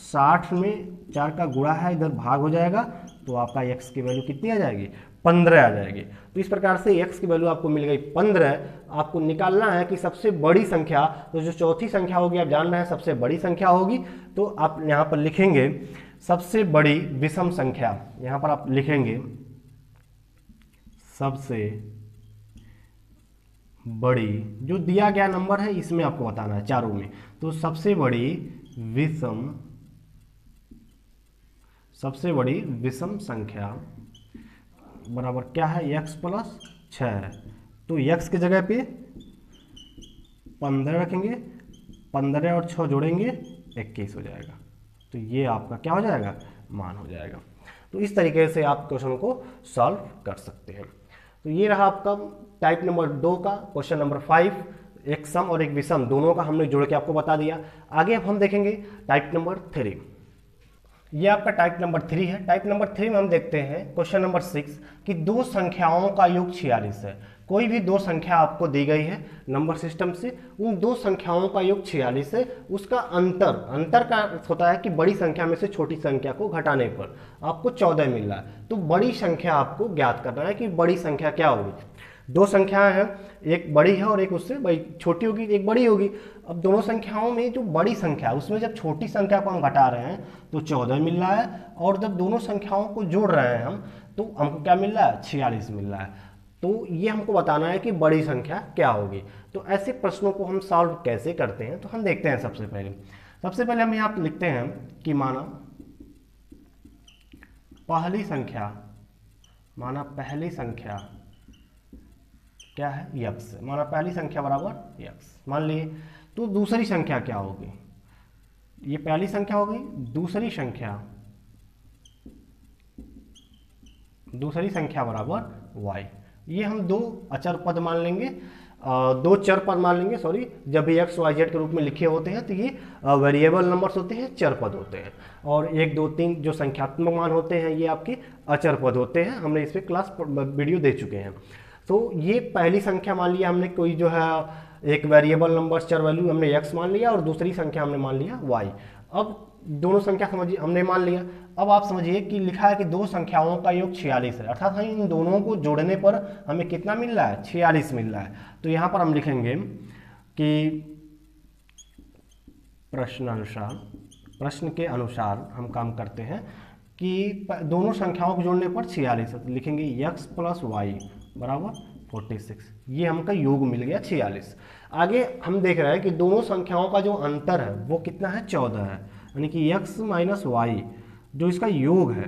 60 में 4 का गुणा है, इधर भाग हो जाएगा, तो आपका x की वैल्यू कितनी आ जाएगी, 15 आ जाएगी। तो इस प्रकार से x की वैल्यू आपको मिल गई 15। आपको निकालना है कि सबसे बड़ी संख्या, तो जो चौथी संख्या होगी आप जानना है सबसे बड़ी संख्या होगी, तो आप यहाँ पर लिखेंगे सबसे बड़ी विषम संख्या, यहाँ पर आप लिखेंगे सबसे बड़ी, जो दिया गया नंबर है इसमें आपको बताना है चारों में, तो सबसे बड़ी विषम संख्या बराबर क्या है, x+6, तो x की जगह पे 15 रखेंगे, 15 और 6 जोड़ेंगे 21 हो जाएगा, तो ये आपका क्या हो जाएगा, मान हो जाएगा। तो इस तरीके से आप क्वेश्चन को सॉल्व कर सकते हैं। तो ये रहा आपका टाइप नंबर 2 का क्वेश्चन नंबर 5, एक सम और एक विषम दोनों का हमने जोड़ के आपको बता दिया। आगे अब हम देखेंगे टाइप नंबर 3। ये आपका टाइप नंबर 3 है। टाइप नंबर 3 में हम देखते हैं क्वेश्चन नंबर 6 कि दो संख्याओं का योग 46 है। कोई भी दो संख्या आपको दी गई है नंबर सिस्टम से, उन दो संख्याओं का योग 46 है। उसका अंतर का होता है कि बड़ी संख्या में से छोटी संख्या को घटाने पर आपको 14 मिल रहा है। तो बड़ी संख्या आपको ज्ञात करना है कि बड़ी संख्या क्या होगी। दो संख्याएं हैं, एक बड़ी है और एक उससे बड़ी छोटी होगी, एक बड़ी होगी। अब दोनों संख्याओं में जो बड़ी संख्या है उसमें जब छोटी संख्या को हम घटा रहे हैं तो 14 मिल रहा है, और जब दोनों संख्याओं को जोड़ रहे हैं हम तो हमको क्या मिल रहा है, 46 मिल रहा है। तो ये हमको बताना है कि बड़ी संख्या क्या होगी। तो ऐसे प्रश्नों को हम सॉल्व कैसे करते हैं तो हम देखते हैं। सबसे पहले हम यहाँ लिखते हैं कि माना पहली संख्या क्या है, यक्स। माना पहली संख्या बराबर यक्स मान लिए। तो दूसरी संख्या क्या होगी, ये पहली संख्या हो गई, दूसरी संख्या बराबर वाई। ये हम दो अचर पद मान लेंगे, दो चर पद मान लेंगे, सॉरी। जब भी एक्स वाई जेड के रूप में लिखे होते हैं तो ये वेरिएबल नंबर्स होते हैं, चर पद होते हैं। और 1 2 3 जो संख्यात्मक मान होते हैं ये आपके अचर पद होते हैं। हमने इस पर क्लास वीडियो दे चुके हैं। तो ये पहली संख्या मान लिया हमने, कोई जो है एक वेरिएबल नंबर चर वैल्यू हमने x मान लिया, और दूसरी संख्या हमने मान लिया y। अब दोनों संख्या समझिए हमने मान लिया। अब आप समझिए कि लिखा है कि दो संख्याओं का योग 46 है, अर्थात हम इन दोनों को जोड़ने पर हमें कितना मिल रहा है, 46 मिल रहा है। तो यहाँ पर हम लिखेंगे कि प्रश्न के अनुसार हम काम करते हैं कि दोनों संख्याओं को जोड़ने पर 46 है। तो लिखेंगे x + y बराबर 46। ये हमका योग मिल गया 46। आगे हम देख रहे हैं कि दोनों संख्याओं का जो अंतर है वो कितना है, 14 है। यानी कि x - y जो इसका योग है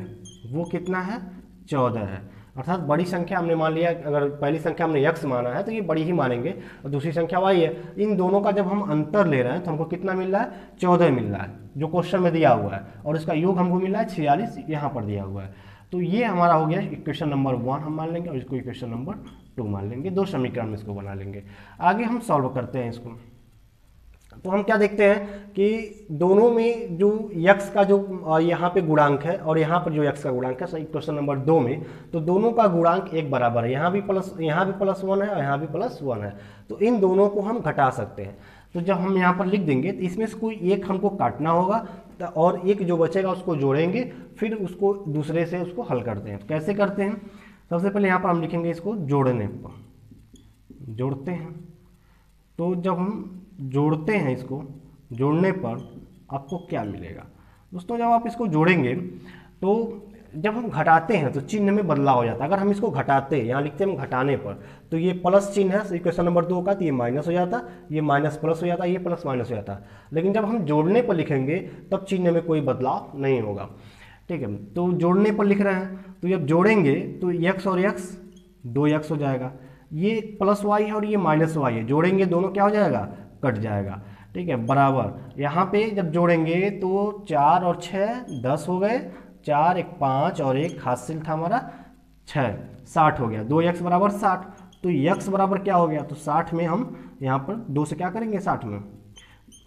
वो कितना है, 14 है। अर्थात बड़ी संख्या हमने मान लिया, अगर पहली संख्या हमने x माना है तो ये बड़ी ही मानेंगे, और दूसरी संख्या y है। इन दोनों का जब हम अंतर ले रहे हैं तो हमको कितना मिल रहा है, 14 मिल रहा है जो क्वेश्चन में दिया हुआ है, और इसका योग हमको मिल रहा है 46 यहाँ पर दिया हुआ है। तो ये हमारा हो गया इक्वेशन नंबर 1 हम मान लेंगे, और इसको इक्वेशन नंबर 2 मान लेंगे। दो समीकरण में इसको बना लेंगे। आगे हम सॉल्व करते हैं इसको। तो हम क्या देखते हैं कि दोनों में जो x का जो यहाँ पे गुणांक है और यहाँ पर जो x का गुणांक है, सही क्वेश्चन नंबर 2 में, तो दोनों का गुणांक एक बराबर है। यहाँ भी प्लस 1 है और यहाँ भी प्लस 1 है। तो इन दोनों को हम घटा सकते हैं। तो जब हम यहाँ पर लिख देंगे तो इसमें से कोई एक हमको काटना होगा, और एक जो बचेगा उसको जोड़ेंगे, फिर उसको दूसरे से उसको हल करते हैं। तो कैसे करते हैं, सबसे पहले यहाँ पर हम लिखेंगे इसको जोड़ने पर, जोड़ते हैं। तो जब हम जोड़ते हैं, इसको जोड़ने पर आपको क्या मिलेगा दोस्तों, जब आप इसको जोड़ेंगे तो जब हम घटाते हैं तो चिन्ह में बदलाव हो जाता है। अगर हम इसको घटाते हैं, यहाँ लिखते हैं हम घटाने पर, तो ये प्लस चिन्ह है इक्वेशन नंबर 2 का, तो ये माइनस हो जाता, ये माइनस प्लस हो जाता, ये प्लस माइनस हो जाता। लेकिन जब हम जोड़ने पर लिखेंगे तब चिन्ह में कोई बदलाव नहीं होगा। ठीक है, तो जोड़ने पर लिख रहे हैं, तो जब जोड़ेंगे तो x और x 2x हो जाएगा, ये प्लस y है और ये माइनस y है, जोड़ेंगे दोनों क्या हो जाएगा, कट जाएगा। ठीक है, बराबर यहाँ पे जब जोड़ेंगे तो 4 और 6 10 हो गए, 4 1 5 और एक हासिल था हमारा 6, 60 हो गया। 2x बराबर 60। तो x बराबर क्या हो गया, तो 60 में हम यहाँ पर 2 से क्या करेंगे, 60 में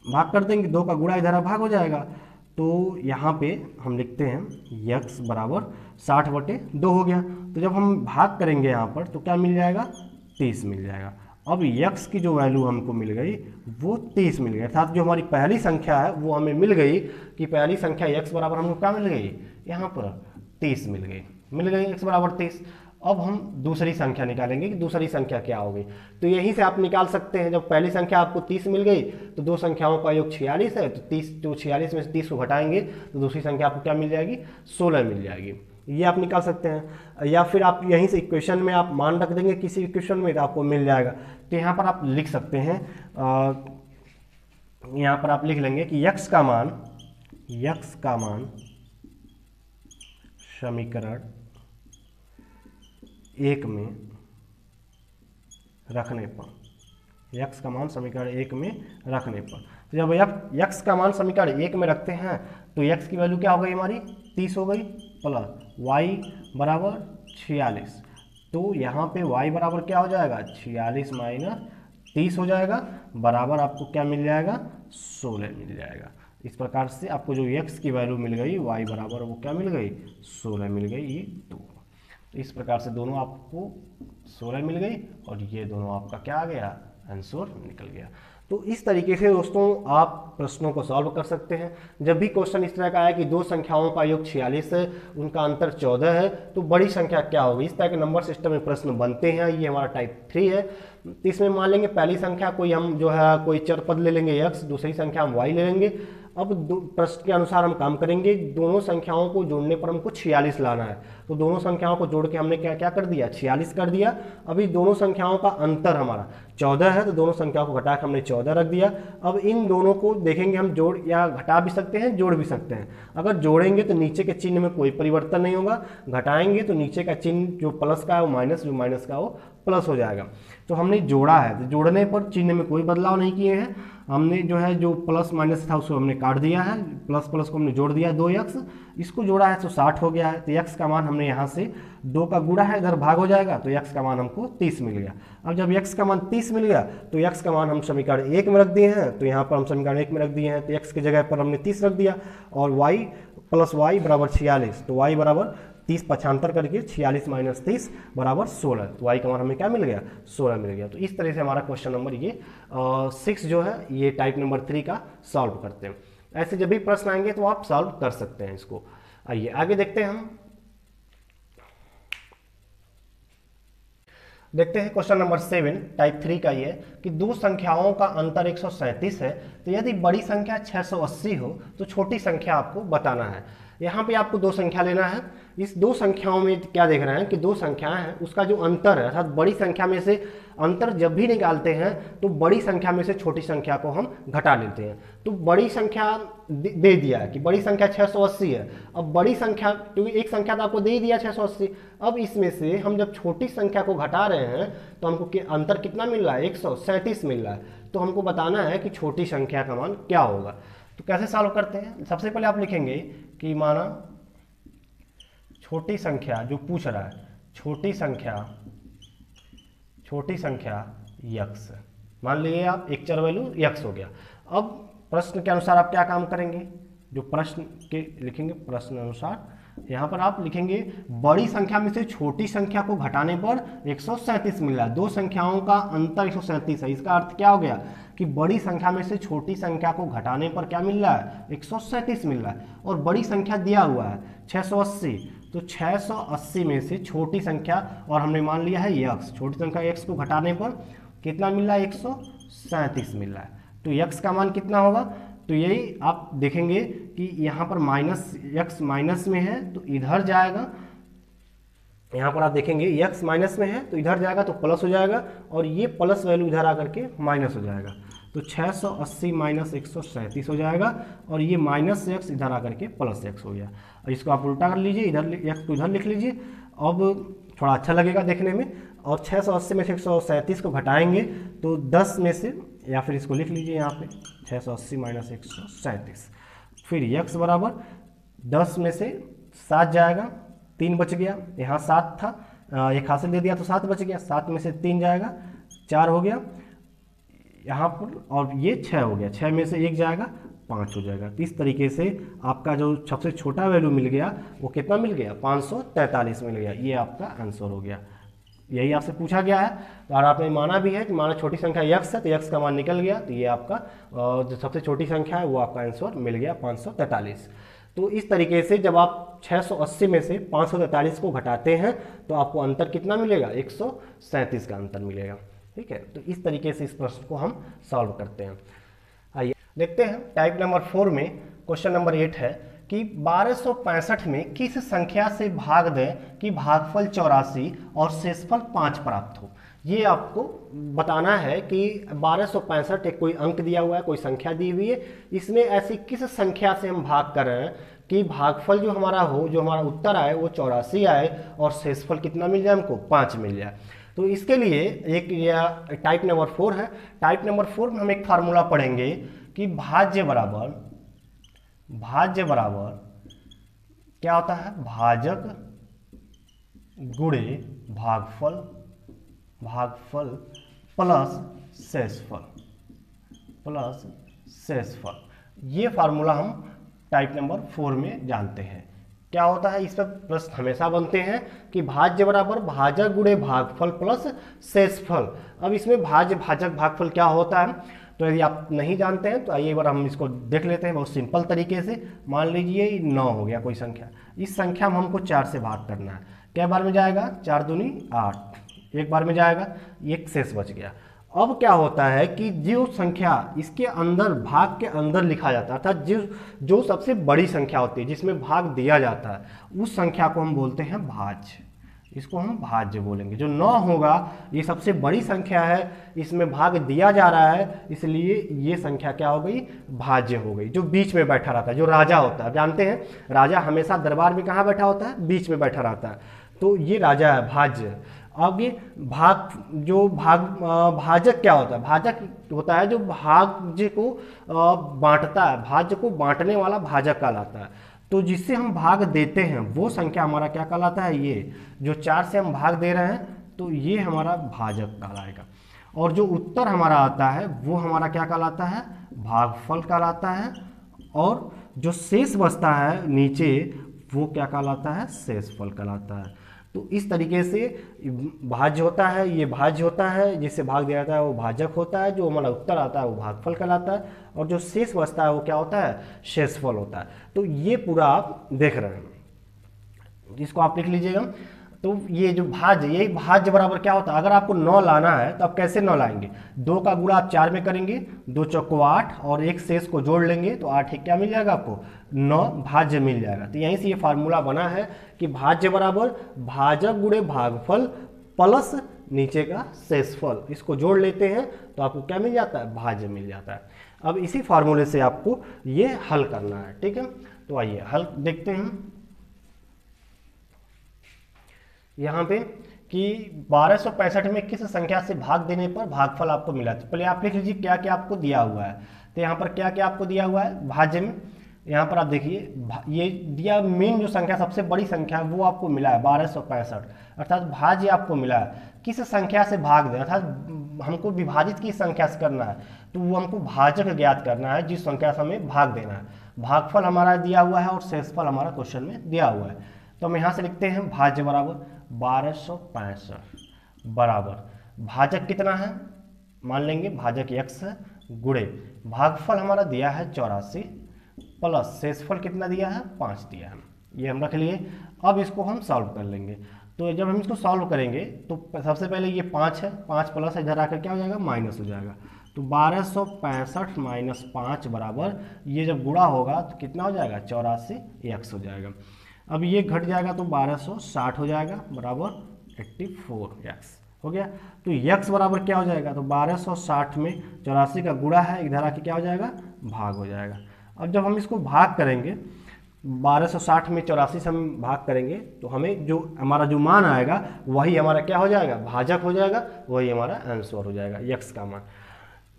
भाग कर देंगे, 2 का गुणा इधर भाग हो जाएगा। तो यहाँ पे हम लिखते हैं x बराबर 60/2 हो गया। तो जब हम भाग करेंगे यहाँ पर तो क्या मिल जाएगा, 30 मिल जाएगा। अब x की जो वैल्यू हमको मिल गई वो 30 मिल गई, अर्थात जो हमारी पहली संख्या है वो हमें मिल गई कि पहली संख्या x बराबर हमको क्या मिल गई, यहाँ पर 30 मिल गई x बराबर 30। अब हम दूसरी संख्या निकालेंगे कि दूसरी संख्या क्या होगी। तो यहीं से आप निकाल सकते हैं, जब पहली संख्या आपको 30 मिल गई तो दो संख्याओं का योग 46 है, तो 30 जो 46 में से 30 को घटाएंगे तो दूसरी संख्या आपको क्या मिल जाएगी, 16 मिल जाएगी। ये आप निकाल सकते हैं, या फिर आप यहीं से इक्वेशन में आप मान रख देंगे किसी इक्वेशन में तो आपको मिल जाएगा। तो यहाँ पर आप लिख सकते हैं, यहाँ पर आप लिख लेंगे कि x का मान समीकरण 1 में रखने पर, x का मान समीकरण 1 में रखने पर, तो जब x का मान समीकरण 1 में रखते हैं तो x की वैल्यू क्या हो गई हमारी, 30 हो गई, प्लस y बराबर 46। तो यहाँ पे y बराबर क्या हो जाएगा, 46 माइनस 30 हो जाएगा, बराबर आपको क्या मिल जाएगा, 16 मिल जाएगा। इस प्रकार से आपको जो x की वैल्यू मिल गई y बराबर वो क्या मिल गई 16 मिल गई, ये 2। तो इस प्रकार से दोनों आपको 16 मिल गई और ये दोनों आपका क्या आ गया आंसर निकल गया। तो इस तरीके से दोस्तों आप प्रश्नों को सॉल्व कर सकते हैं। जब भी क्वेश्चन इस तरह का आया कि दो संख्याओं का योग 46 है, उनका अंतर 14 है, तो बड़ी संख्या क्या होगी। इस तरह के नंबर सिस्टम में प्रश्न बनते हैं। ये हमारा टाइप 3 है। तो इसमें मान लेंगे पहली संख्या कोई हम जो है कोई चर पद ले लेंगे x, दूसरी संख्या हम y ले लेंगे। अब प्रश्न के अनुसार हम काम करेंगे। दोनों संख्याओं को जोड़ने पर हमको 46 लाना है, तो दोनों संख्याओं को जोड़ के हमने क्या क्या कर दिया 46 कर दिया। अभी दोनों संख्याओं का अंतर हमारा 14 है, तो दोनों संख्याओं को घटा के हमने 14 रख दिया। अब इन दोनों को देखेंगे हम जोड़ या घटा भी सकते हैं, जोड़ भी सकते हैं। अगर जोड़ेंगे तो नीचे के चिन्ह में कोई परिवर्तन नहीं होगा, घटाएंगे तो नीचे का चिन्ह जो प्लस का है वो माइनस, जो माइनस का वो प्लस हो जाएगा। तो हमने जोड़ा है, तो जोड़ने पर चिन्ह में कोई बदलाव नहीं किए हैं। हमने जो है जो प्लस माइनस था उसको हमने काट दिया है, प्लस प्लस को हमने जोड़ दिया 2x, इसको जोड़ा है तो 60 हो गया है। तो x का मान हमने यहाँ से 2 का गुणा है, इधर भाग हो जाएगा, तो x का मान हमको 30 मिल गया। अब जब x का मान 30 मिल गया तो x का मान हम समीकरण 1 में रख दिए हैं, तो यहाँ पर हम समीकरण 1 में रख दिए हैं, तो x की जगह पर हमने 30 रख दिया और y प्लस वाई बराबर 46, तो y बराबर 30 पक्षांतर करके 46 माइनस 30 बराबर 16, तो y का मान हमें क्या मिल गया 16 मिल गया। तो इस तरह से हमारा क्वेश्चन नंबर ये 6 जो है ये टाइप नंबर 3 का सॉल्व करते हैं। ऐसे जब भी प्रश्न आएंगे तो आप सॉल्व कर सकते हैं इसको। आइए आगे देखते हैं हम। देखते हैं क्वेश्चन नंबर 7 टाइप 3 का ये कि दो संख्याओं का अंतर 137 है, तो यदि बड़ी संख्या 680 हो तो छोटी संख्या आपको बताना है। यहाँ पे आपको दो संख्या लेना है। इस दो संख्याओं में क्या देख रहे हैं कि दो संख्याएं हैं, उसका जो अंतर है अर्थात बड़ी संख्या में से अंतर जब भी निकालते हैं तो बड़ी संख्या में से छोटी संख्या को हम घटा लेते हैं। तो बड़ी संख्या दे दिया है कि बड़ी संख्या 680 है। अब बड़ी संख्या क्योंकि एक संख्या तो आपको दे ही दिया 680, अब इसमें से हम जब छोटी संख्या को घटा रहे हैं तो हमको अंतर कितना मिल रहा है 137 मिल रहा है। तो हमको बताना है कि छोटी संख्या का मान क्या होगा। तो कैसे सॉल्व करते हैं, सबसे पहले आप लिखेंगे कि माना छोटी संख्या जो पूछ रहा है छोटी संख्या x, मान लीजिए आप एक चर वैल्यू x हो गया। अब प्रश्न के अनुसार आप क्या काम करेंगे, जो प्रश्न के लिखेंगे प्रश्न अनुसार यहाँ पर आप लिखेंगे बड़ी संख्या में से छोटी संख्या को घटाने पर 137 मिल रहा है। दो संख्याओं का अंतर 137 है, इसका अर्थ क्या हो गया कि बड़ी संख्या में से छोटी संख्या को घटाने पर क्या मिल रहा है 137 मिल रहा है। और बड़ी संख्या दिया हुआ है 680, तो 680 में से छोटी संख्या और हमने मान लिया है x, छोटी संख्या x को घटाने पर कितना मिल रहा है 137 मिल रहा है। तो x का मान कितना होगा, तो यही आप देखेंगे कि यहाँ पर माइनस x माइनस में है तो इधर जाएगा, यहाँ पर आप देखेंगे x माइनस में है तो इधर जाएगा तो प्लस हो जाएगा और ये प्लस वैल्यू इधर आकर के माइनस हो जाएगा। तो 680 माइनस 137 हो जाएगा और ये माइनस x इधर आकर के प्लस x हो गया। और इसको आप उल्टा कर लीजिए, इधर x को इधर लिख लीजिए, अब थोड़ा अच्छा लगेगा देखने में। और 680 में से 137 को घटाएंगे तो 10 में से, या फिर इसको लिख लीजिए यहाँ पे 680 माइनस 137, फिर x बराबर 10 में से 7 जाएगा, 3 बच गया, यहाँ 7 था एक हासिल दे दिया तो 7 बच गया, 7 में से 3 जाएगा 4 हो गया यहाँ पर, और ये 6 हो गया, 6 में से 1 जाएगा 5 हो जाएगा। तो इस तरीके से आपका जो सबसे छोटा वैल्यू मिल गया वो कितना मिल गया 543 मिल गया। ये आपका आंसर हो गया, यही आपसे पूछा गया है और आपने माना भी है कि माना छोटी संख्या x है तो x का मान निकल गया, तो ये आपका जो सबसे छोटी संख्या है वो आपका आंसर मिल गया 543। तो इस तरीके से जब आप 680 में से 543 को घटाते हैं तो आपको अंतर कितना मिलेगा 137 का अंतर मिलेगा। ठीक है, तो इस तरीके से इस प्रश्न को हम सॉल्व करते हैं। आइए देखते हैं टाइप नंबर 4 में क्वेश्चन नंबर 8 है कि 1265 में किस संख्या से भाग दें कि भागफल 84 और शेषफल 5 प्राप्त हो। ये आपको बताना है कि 1265 एक कोई अंक दिया हुआ है, कोई संख्या दी हुई है, इसमें ऐसी किस संख्या से हम भाग कर रहे हैं कि भागफल जो हमारा हो, जो हमारा उत्तर आए वो 84 आए और शेषफल कितना मिल जाए हमको 5 मिल जाए। तो इसके लिए एक टाइप नंबर 4 है। टाइप नंबर 4 में हम एक फार्मूला पढ़ेंगे कि भाज्य बराबर क्या होता है, भाजक गुणे भागफल प्लस शेषफल। ये फार्मूला हम टाइप नंबर 4 में जानते हैं। क्या होता है, इस पर प्रश्न हमेशा बनते हैं कि भाज्य बराबर भाजक गुणे भागफल प्लस शेषफल। अब इसमें भाज्य भाजक भागफल क्या होता है, तो यदि आप नहीं जानते हैं तो आइए एक बार हम इसको देख लेते हैं बहुत सिंपल तरीके से। मान लीजिए 9 हो गया कोई संख्या, इस संख्या में हमको 4 से भाग करना है। क्या बार में जाएगा, 4 दूनी 8, एक बार में जाएगा, एक शेष बच गया। अब क्या होता है कि जो संख्या इसके अंदर भाग के अंदर लिखा जाता है, अर्थात जो सबसे बड़ी संख्या होती है जिसमें भाग दिया जाता है उस संख्या को हम बोलते हैं भाज्य, इसको हम भाज्य बोलेंगे। जो 9 होगा ये सबसे बड़ी संख्या है, इसमें भाग दिया जा रहा है, इसलिए ये संख्या क्या हो गई, भाज्य हो गई। जो बीच में बैठा रहता है, जो राजा होता है, जानते हैं राजा हमेशा दरबार में कहाँ बैठा होता है, बीच में बैठा रहता है, तो ये राजा है भाज्य। अब ये भाजक क्या होता है, भाजक होता है जो भाज्य को बांटता है, भाज्य को बांटने वाला भाजक कहलाता है। तो जिससे हम भाग देते हैं वो संख्या हमारा क्या कहलाता है, ये जो 4 से हम भाग दे रहे हैं तो ये हमारा भाजक कहलाएगा। और जो उत्तर हमारा आता है वो हमारा क्या कहलाता है, भागफल कहलाता है। और जो शेष बचता है नीचे वो क्या कहलाता है, शेषफल कहलाता है। तो इस तरीके से भाज्य होता है, ये भाज्य होता है, जिससे भाग दिया जाता है वो भाजक होता है, जो हमारा उत्तर आता है वो भागफल कहलाता है, और जो शेष बचता है वो क्या होता है, शेषफल होता है। तो ये पूरा आप देख रहे हैं, इसको आप लिख लीजिएगा। तो ये जो भाज्य, यही भाज्य बराबर क्या होता है, अगर आपको 9 लाना है तो आप कैसे 9 लाएंगे, 2 का गुणा आप 4 में करेंगे, 2 चौको 8 और एक शेष को जोड़ लेंगे तो 8 क्या मिल जाएगा आपको, 9 भाज्य मिल जाएगा। तो यहीं से ये फार्मूला बना है कि भाज्य बराबर भाजक गुणे भागफल प्लस नीचे का शेषफल, इसको जोड़ लेते हैं तो आपको क्या मिल जाता है, भाज्य मिल जाता है। अब इसी फार्मूले से आपको ये हल करना है, ठीक है। तो आइए हल देखते हैं यहाँ पे कि 1265 में किस संख्या से भाग देने पर भागफल आपको मिला। तो पहले आप लिख लीजिए क्या क्या आपको दिया हुआ है। तो यहाँ पर क्या क्या आपको दिया हुआ है भाज्य में, यहाँ पर आप देखिए ये दिया मेन जो संख्या सबसे बड़ी संख्या है वो आपको मिला है 1265, अर्थात भाज्य आपको मिला है। किस संख्या से भाग दें, अर्थात हमको विभाजित किस संख्या से करना है, तो वो हमको भाजक ज्ञात करना है जिस संख्या से हमें भाग देना है। भागफल हमारा दिया हुआ है और शेषफल हमारा क्वेश्चन में दिया हुआ है। तो हम यहाँ से लिखते हैं भाज्य बराबर 1265 बराबर भाजक कितना है, मान लेंगे भाजक x है, गुणे भागफल हमारा दिया है 84 प्लस शेषफल कितना दिया है, 5 दिया है, ये हम रख लिए। अब इसको हम सॉल्व कर लेंगे। तो जब हम इसको सॉल्व करेंगे तो सबसे पहले ये 5 है, 5 प्लस इधर आकर क्या हो जाएगा, माइनस हो जाएगा। तो 1265 माइनस 5 बराबर ये जब गुणा होगा तो कितना हो जाएगा, 84x हो जाएगा। अब ये घट जाएगा तो 1260 हो जाएगा बराबर 84x हो गया। तो x बराबर क्या हो जाएगा, तो 1260 में 84 का गुणा है, इधर आके क्या हो जाएगा, भाग हो जाएगा। अब जब हम इसको भाग करेंगे 1260 में 84 से हम भाग करेंगे तो हमें जो हमारा जो मान आएगा वही हमारा क्या हो जाएगा, भाजक हो जाएगा, वही हमारा आंसर हो जाएगा x का मान।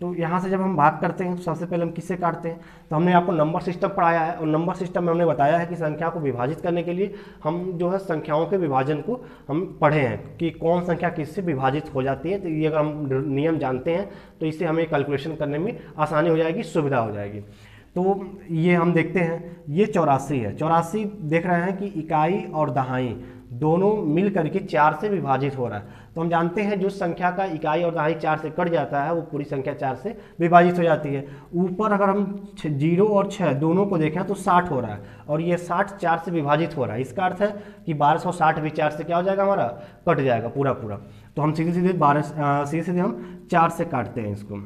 तो यहाँ से जब हम भाग करते हैं तो सबसे पहले हम किससे काटते हैं, तो हमने आपको नंबर सिस्टम पढ़ाया है और नंबर सिस्टम में हमने बताया है कि संख्या को विभाजित करने के लिए हम जो है संख्याओं के विभाजन को हम पढ़े हैं कि कौन संख्या किससे विभाजित हो जाती है। तो ये अगर हम नियम जानते हैं तो इससे हमें कैलकुलेशन करने में आसानी हो जाएगी, सुविधा हो जाएगी। तो ये हम देखते हैं ये 84 है, 84 देख रहे हैं कि इकाई और दहाई दोनों मिल करके 4 से विभाजित हो रहा है। तो हम जानते हैं जो संख्या का इकाई और दहाई 4 से कट जाता है वो पूरी संख्या 4 से विभाजित हो जाती है। ऊपर अगर हम 0 और 6 दोनों को देखें तो 60 हो रहा है और ये 60 4 से विभाजित हो रहा है। इसका अर्थ है कि 1260 भी 4 से क्या हो जाएगा, हमारा कट जाएगा पूरा पूरा। तो हम सीधे सीधे हम 4 से काटते हैं, इसको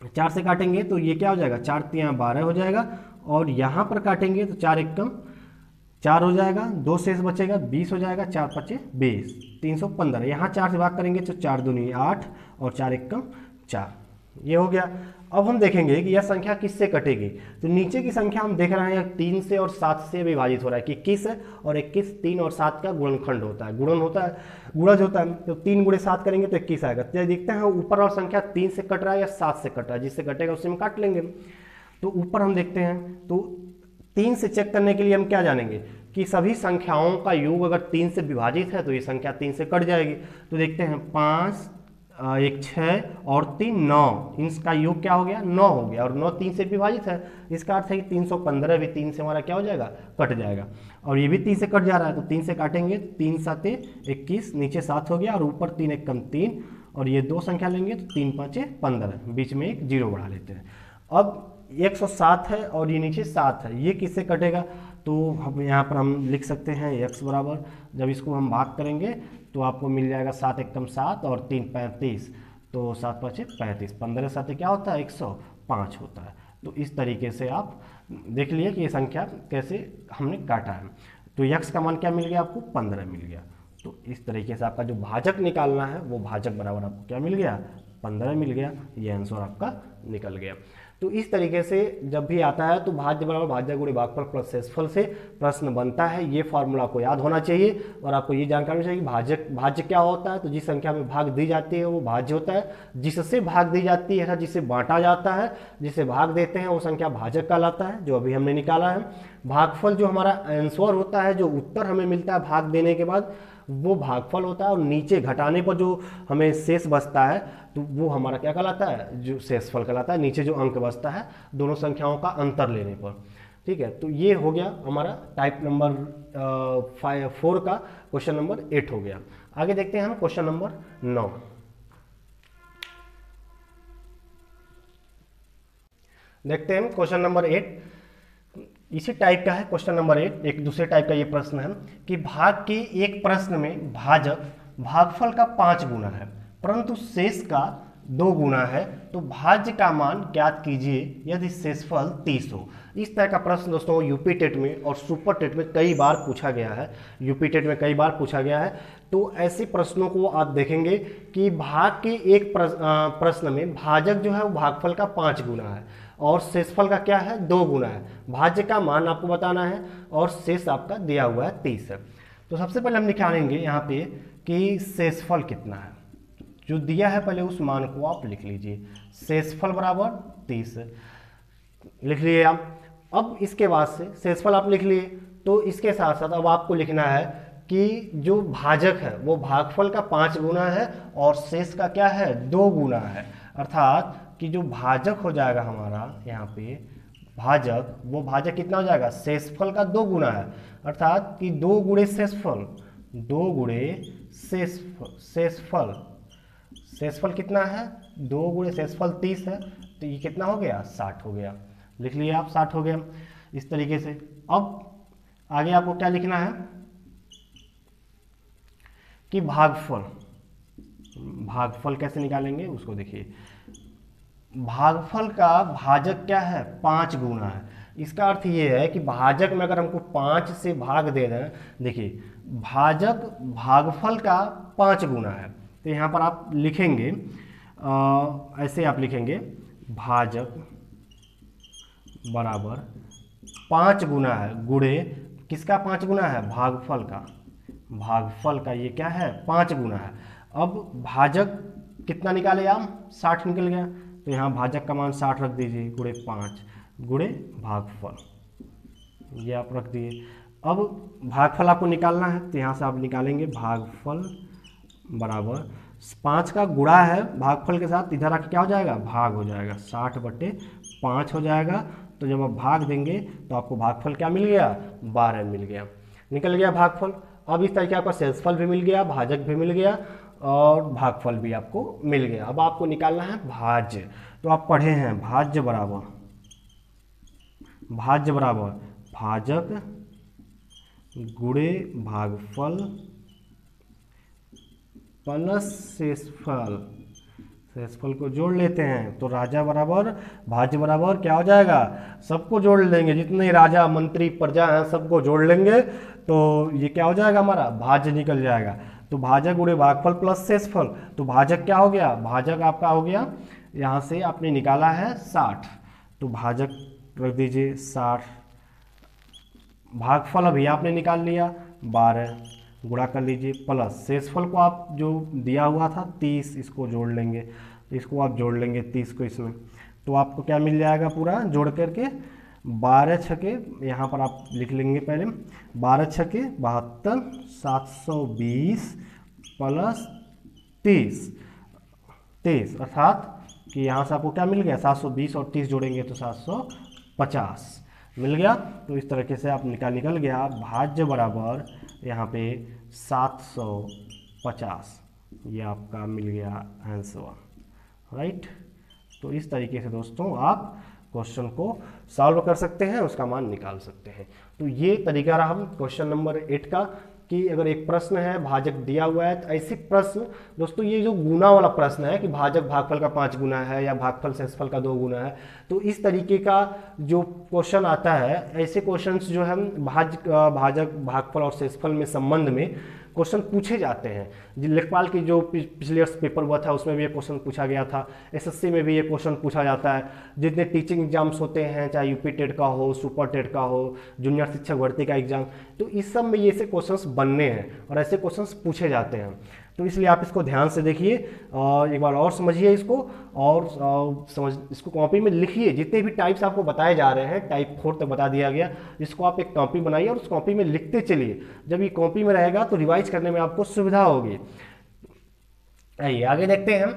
4 से काटेंगे तो ये क्या हो जाएगा, 4 3 12 हो जाएगा। और यहाँ पर काटेंगे तो 4 एकम 4 हो जाएगा, 2 शेष बचेगा 20 हो जाएगा, 4 5 20 315। यहाँ 4 से भाग करेंगे तो 4 दूनी 8 और 4 एकम 4, ये हो गया। अब हम देखेंगे कि यह संख्या किससे कटेगी। तो नीचे की संख्या हम देख रहे हैं 3 से और 7 से विभाजित हो रहा है कि 21 और 21 3 और 7 का गुणनखंड होता है, गुणज होता है। तो 3 गुणे 7 करेंगे तो 21 आएगा। तो देखते हैं ऊपर और संख्या 3 से कट रहा है या 7 से कट रहा है, जिससे कटेगा उससे हम काट लेंगे। तो ऊपर हम देखते हैं तो 3 से चेक करने के लिए हम क्या जानेंगे कि सभी संख्याओं का योग अगर 3 से विभाजित है तो ये संख्या 3 से कट जाएगी। तो देखते हैं 5 एक 6 और 3 9, इनका योग क्या हो गया 9 हो गया, और 9 3 से विभाजित है, इसका अर्थ है कि 315 भी 3 से हमारा क्या हो जाएगा कट जाएगा, और ये भी 3 से कट जा रहा है, तो 3 से काटेंगे, 3 7 21, नीचे 7 हो गया और ऊपर 3 1 कम 3, और ये 2 संख्या लेंगे तो 3 5 15, बीच में एक 0 बढ़ा लेते हैं। अब 107 है और ये नीचे 7 है, ये किससे कटेगा, तो हम यहाँ पर हम लिख सकते हैं x बराबर, जब इसको हम भाग करेंगे तो आपको मिल जाएगा 7 1 कम 7 और 3 35, तो 7 5 35, 15 7 क्या होता है 105 होता है। तो इस तरीके से आप देख लिए कि ये संख्या कैसे हमने काटा है। तो x का मान क्या मिल गया आपको 15 मिल गया। तो इस तरीके से आपका जो भाजक निकालना है वो भाजक बराबर आपको क्या मिल गया 15 मिल गया, ये आंसर आपका निकल गया। तो इस तरीके से जब भी आता है तो भाज्य बराबर भाज्य गुणे भागफल प्लस शेषफल से प्रश्न बनता है। ये फॉर्मूला आपको याद होना चाहिए और आपको ये जानकारी चाहिए कि भाज्य क्या होता है। तो जिस संख्या में भाग दी जाती है वो भाज्य होता है, जिससे भाग दी जाती है जिसे बांटा जाता है, जिसे भाग देते हैं वो संख्या भाजक कहलाता है, जो अभी हमने निकाला है। भागफल जो हमारा आंसर होता है, जो उत्तर हमें मिलता है भाग देने के बाद, वो भागफल होता है, और नीचे घटाने पर जो हमें शेष बचता है तो वो हमारा क्या कहलाता है, जो शेषफल कहलाता है। नीचे जो अंक बचता है दोनों संख्याओं का अंतर लेने पर, ठीक है। तो ये हो गया हमारा टाइप नंबर 4 का क्वेश्चन नंबर 8 हो गया। आगे देखते हैं हम क्वेश्चन नंबर 9। देखते हैं क्वेश्चन नंबर 8, इसी टाइप का है क्वेश्चन नंबर 8। एक दूसरे टाइप का ये प्रश्न है कि भाग के एक प्रश्न में भाजक भागफल का 5 गुना है परंतु शेष का 2 गुना है, तो भाज्य का मान ज्ञात कीजिए यदि शेषफल 30 हो। इस तरह का प्रश्न दोस्तों यूपी टेट में और सुपर टेट में कई बार पूछा गया है। यूपी टेट में कई बार पूछा गया है। तो ऐसे प्रश्नों को आप देखेंगे कि भाग के एक प्रश्न में भाजक जो है वो भागफल का 5 गुना है और शेषफल का क्या है 2 गुना है। भाज्य का मान आपको बताना है और शेष आपका दिया हुआ है 30 है। तो सबसे पहले हम निकालेंगे यहाँ पे कि शेषफल कितना है, जो दिया है पहले उस मान को आप लिख लीजिए। शेषफल बराबर 30 लिख लिए आप। अब इसके बाद से शेषफल आप लिख लिए, तो इसके साथ साथ अब आपको लिखना है कि जो भाजक है वो भागफल का 5 गुना है और शेष का क्या है 2 गुना है। अर्थात कि जो भाजक हो जाएगा हमारा यहाँ पे भाजक, वो भाजक कितना हो जाएगा शेषफल का 2 गुना है। अर्थात कि 2 गुणे शेषफल, 2 गुणे शेषफल, शेषफल कितना है 2 गुणे शेषफल 30 है, तो ये कितना हो गया 60 हो गया। लिख लिए आप 60 हो गया इस तरीके से। अब आगे आपको क्या लिखना है कि भागफल, भागफल कैसे निकालेंगे उसको देखिए। भागफल का भाजक क्या है 5 गुना है। इसका अर्थ ये है कि भाजक में अगर हमको 5 से भाग दे दें, देखिए भाजक भागफल का 5 गुना है, तो यहाँ पर आप लिखेंगे ऐसे आप लिखेंगे भाजक बराबर 5 गुना है, गुणे किसका 5 गुना है भागफल का, भागफल का ये क्या है 5 गुना है। अब भाजक कितना निकाले आप 60 निकल गया, तो यहाँ भाजक का मान 60 रख दीजिए, गुणे 5 गुणे भागफल, ये आप रख दिए। अब भागफल आपको निकालना है, तो यहाँ से आप निकालेंगे भागफल बराबर 5 का गुणा है भागफल के साथ, इधर आके क्या हो जाएगा भाग हो जाएगा, 60/5 हो जाएगा। तो जब आप भाग देंगे तो आपको भागफल क्या मिल गया 12 मिल गया, निकल गया भागफल। अब इस तरीके आपका शेषफल भी मिल गया, भाजक भी मिल गया और भागफल भी आपको मिल गया। अब आपको निकालना है भाज्य। तो आप पढ़े हैं भाज्य बराबर, भाज्य बराबर भाजक गुणे भागफल प्लस शेषफल, शेषफल को जोड़ लेते हैं। तो राजा बराबर भाज्य बराबर क्या हो जाएगा, सबको जोड़ लेंगे, जितने राजा मंत्री प्रजा हैं सबको जोड़ लेंगे, तो ये क्या हो जाएगा हमारा भाज्य निकल जाएगा। तो भाजक गुणे भागफल प्लस शेषफल, तो भाजक क्या हो गया, भाजक आपका हो गया, यहाँ से आपने निकाला है 60, तो भाजक रख दीजिए 60। भागफल अभी आपने निकाल लिया 12, गुणा कर लीजिए, प्लस शेषफल को आप जो दिया हुआ था 30, इसको जोड़ लेंगे, इसको आप जोड़ लेंगे 30 को इसमें, तो आपको क्या मिल जाएगा पूरा जोड़ करके 12 छके, यहाँ पर आप लिख लेंगे पहले 12 छके 72, 720 प्लस 30, 30, अर्थात कि यहाँ से आपको क्या मिल गया, 720 और 30 जोड़ेंगे तो 750 मिल गया। तो इस तरीके से आप निकल गया भाज्य बराबर यहाँ पे 750, ये आपका मिल गया आंसर, राइट। तो इस तरीके से दोस्तों आप क्वेश्चन को सॉल्व कर सकते हैं, उसका मान निकाल सकते हैं। तो ये तरीका रहा हम क्वेश्चन नंबर 8 का, कि अगर एक प्रश्न है भाजक दिया हुआ है तो ऐसे प्रश्न दोस्तों, ये जो गुना वाला प्रश्न है कि भाजक भागफल का 5 गुना है या भागफल शेषफल का 2 गुना है, तो इस तरीके का जो क्वेश्चन आता है, ऐसे क्वेश्चंस जो है भाजक भागफल और शेषफल में संबंध में क्वेश्चन पूछे जाते हैं। लेखपाल की जो पिछले वर्ष पेपर हुआ था उसमें भी ये क्वेश्चन पूछा गया था, एसएससी में भी ये क्वेश्चन पूछा जाता है। जितने टीचिंग एग्जाम्स होते हैं, चाहे यूपी टेट का हो, सुपर टेट का हो, जूनियर शिक्षक भर्ती का एग्जाम, तो इस सब में ये ऐसे क्वेश्चंस बनने हैं और ऐसे क्वेश्चंस पूछे जाते हैं। तो इसलिए आप इसको ध्यान से देखिए और एक बार और समझिए इसको, और इसको कॉपी में लिखिए। जितने भी टाइप्स आपको बताए जा रहे हैं, टाइप 4 तक बता दिया गया, इसको आप एक कॉपी बनाइए और उस कॉपी में लिखते चलिए। जब ये कॉपी में रहेगा तो रिवाइज करने में आपको सुविधा होगी। आइए आगे देखते हैं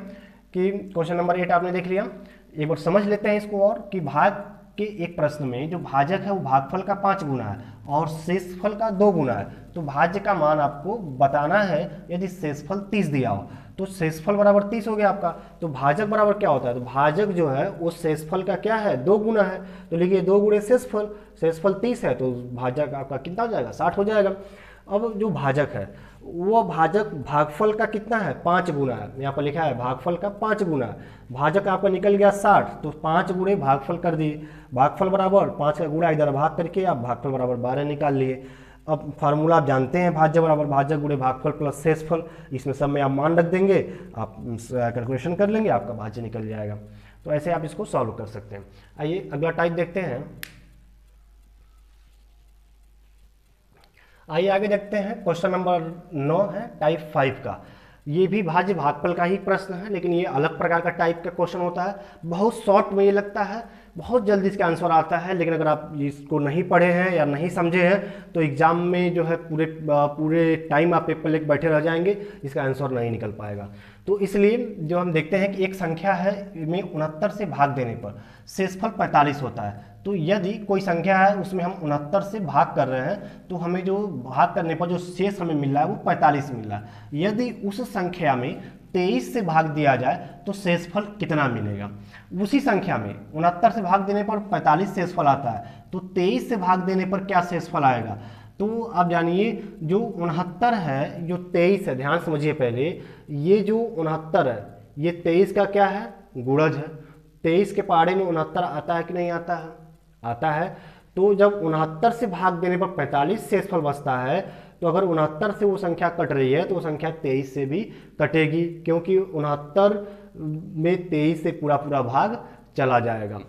कि क्वेश्चन नंबर 8 आपने देख लिया, एक बार समझ लेते हैं इसको और, कि भाग के एक प्रश्न में जो भाजक है वो भागफल का 5 गुना है और शेषफल का 2 गुना है। तो भाज्य का मान आपको बताना है। यदि शेषफल 30 दिया हो तो शेषफल बराबर 30 हो गया आपका। तो भाजक बराबर क्या होता है, तो भाजक जो है वो शेषफल का क्या है, 2 गुना है। तो लिखिए 2 गुणे शेषफल, शेषफल 30 है तो भाजक आपका कितना हो जाएगा, 60 हो जाएगा। अब जो भाजक है वो भाजक भागफल का कितना है, 5 गुना है। यहाँ पर लिखा है भागफल का 5 गुना है। भाजक आपका निकल गया 60, तो 5 गुणे भागफल कर दिए। भागफल बराबर 5 का गुणा इधर भाग करके आप भागफल बराबर 12 निकाल लिए। अब फार्मूला आप जानते हैं, भाज्य बराबर भाजक गुणे भागफल प्लस शेषफल। इसमें सब में आप मान रख देंगे, आप कैलकुलेशन कर लेंगे, आपका भाज्य निकल जाएगा। तो ऐसे आप इसको सॉल्व कर सकते हैं। आइए अगला टाइप देखते हैं। आइए आगे देखते हैं, क्वेश्चन नंबर 9 है टाइप 5 का। ये भी भाज्य भागफल का ही प्रश्न है, लेकिन ये अलग प्रकार का टाइप का क्वेश्चन होता है। बहुत शॉर्ट में ये लगता है, बहुत जल्दी इसका आंसर आता है, लेकिन अगर आप इसको नहीं पढ़े हैं या नहीं समझे हैं तो एग्जाम में जो है पूरे टाइम आप पेपर लेकर बैठे रह जाएंगे, इसका आंसर नहीं निकल पाएगा। तो इसलिए जो हम देखते हैं कि एक संख्या है में 69 से भाग देने पर शेषफल 45 होता है। तो यदि कोई संख्या है उसमें हम 69 से भाग कर रहे हैं तो हमें जो भाग करने पर जो शेष हमें मिल रहा है वो 45 मिल रहा है। यदि उस संख्या में 23 से भाग दिया जाए तो शेषफल कितना मिलेगा। उसी संख्या में 69 से भाग देने पर 45 शेषफल आता है, तो 23 से भाग देने पर क्या शेषफल आएगा। तो आप जानिए जो 69 है, जो 23 है, ध्यान समझिए पहले, ये जो 69 है ये 23 का क्या है, गुणज है। 23 के पहाड़े में 69 आता है कि नहीं आता है, आता है। तो जब 69 से भाग देने पर 45 शेषफल बचता है, तो अगर 69 से वो संख्या कट रही है तो वो संख्या 23 से भी कटेगी, क्योंकि 69 में 23 से पूरा पूरा भाग चला जाएगा।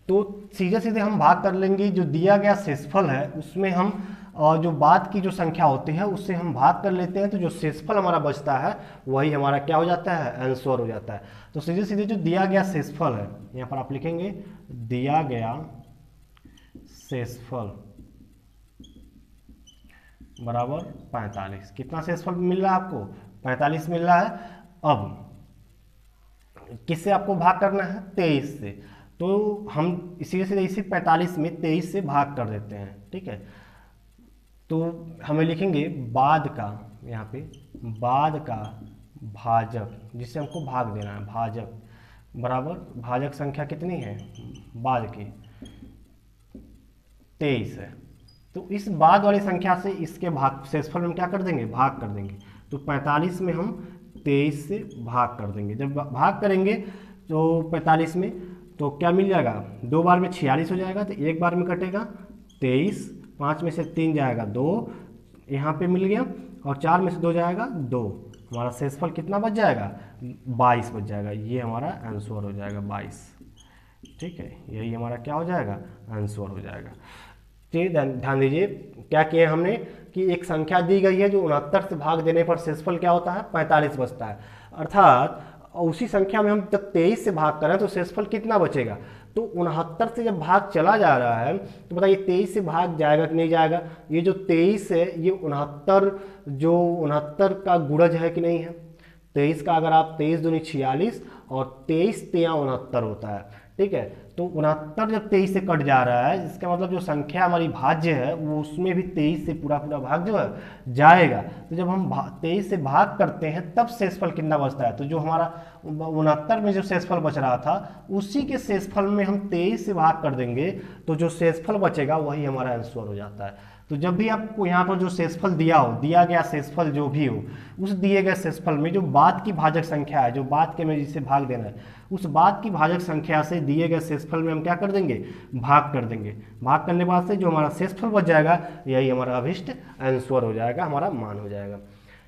तो सीधे सीधे हम भाग कर लेंगे, जो दिया गया शेषफल है उसमें हम जो बाद की जो संख्या होती है उससे हम भाग कर लेते हैं, तो जो शेषफल हमारा बचता है वही हमारा क्या हो जाता है, आंसर हो जाता है। तो सीधे सीधे जो दिया गया शेषफल है, यहाँ पर आप लिखेंगे दिया गया शेषफल बराबर 45। कितना शेषफल मिल रहा है आपको, 45 मिल रहा है। अब किससे आपको भाग करना है, 23 से। तो हम इसी से इसी 45 में 23 से भाग कर देते हैं, ठीक है। तो हमें लिखेंगे बाद का, यहाँ पे बाद का भाजक, जिससे हमको भाग देना है, भाजक बराबर भाजक संख्या कितनी है, बाद की 23 है। तो इस बाद वाली संख्या से इसके भाग शेषफल में क्या कर देंगे, भाग कर देंगे। तो 45 में हम 23 से भाग कर देंगे। जब भाग करेंगे तो 45 में तो क्या मिल जाएगा, 2 बार में 46 हो जाएगा, तो 1 बार में कटेगा 23, 5 में से 3 जाएगा 2, यहाँ पे मिल गया, और 4 में से 2 जाएगा 2। हमारा शेषफल कितना बच जाएगा, 22 बच जाएगा। ये हमारा आंसर हो जाएगा 22, ठीक है। यही हमारा क्या हो जाएगा, आंसर हो जाएगा। ठीक, ध्यान दीजिए क्या किए हमने कि एक संख्या दी गई है जो 69 से भाग देने पर शेषफल क्या होता है, 45 बचता है। अर्थात उसी संख्या में हम जब 23 से भाग करें तो शेषफल कितना बचेगा। तो 69 से जब भाग चला जा रहा है तो बताइए 23 से भाग जाएगा कि नहीं जाएगा। ये जो 23 है ये 69 का गुणज है कि नहीं है। 23 का अगर आप 23 दूनी 46 और 23 तिया 69 होता है, ठीक है। तो 69 जब 23 से कट जा रहा है, इसका मतलब जो संख्या हमारी भाज्य है वो उसमें भी 23 से पूरा पूरा भाग जो है जाएगा। तो जब हम 23 से भाग करते हैं तब शेषफल कितना बचता है, तो जो हमारा 69 में जो शेषफल बच रहा था उसी के शेषफल में हम 23 से भाग कर देंगे, तो जो शेषफल बचेगा वही हमारा आंसर हो जाता है। तो जब भी आपको यहाँ पर जो शेषफल दिया गया शेषफल जो भी हो, उस दिए गए शेषफल में जो बाद की भाजक संख्या है, जो बाद के में जिसे भाग देना है, उस बाद की भाजक संख्या से दिए गए शेषफल में हम क्या कर देंगे, भाग कर देंगे। भाग करने के बाद से जो हमारा शेषफल बच जाएगा यही हमारा अभिष्ट आंसर हो जाएगा, हमारा मान हो जाएगा।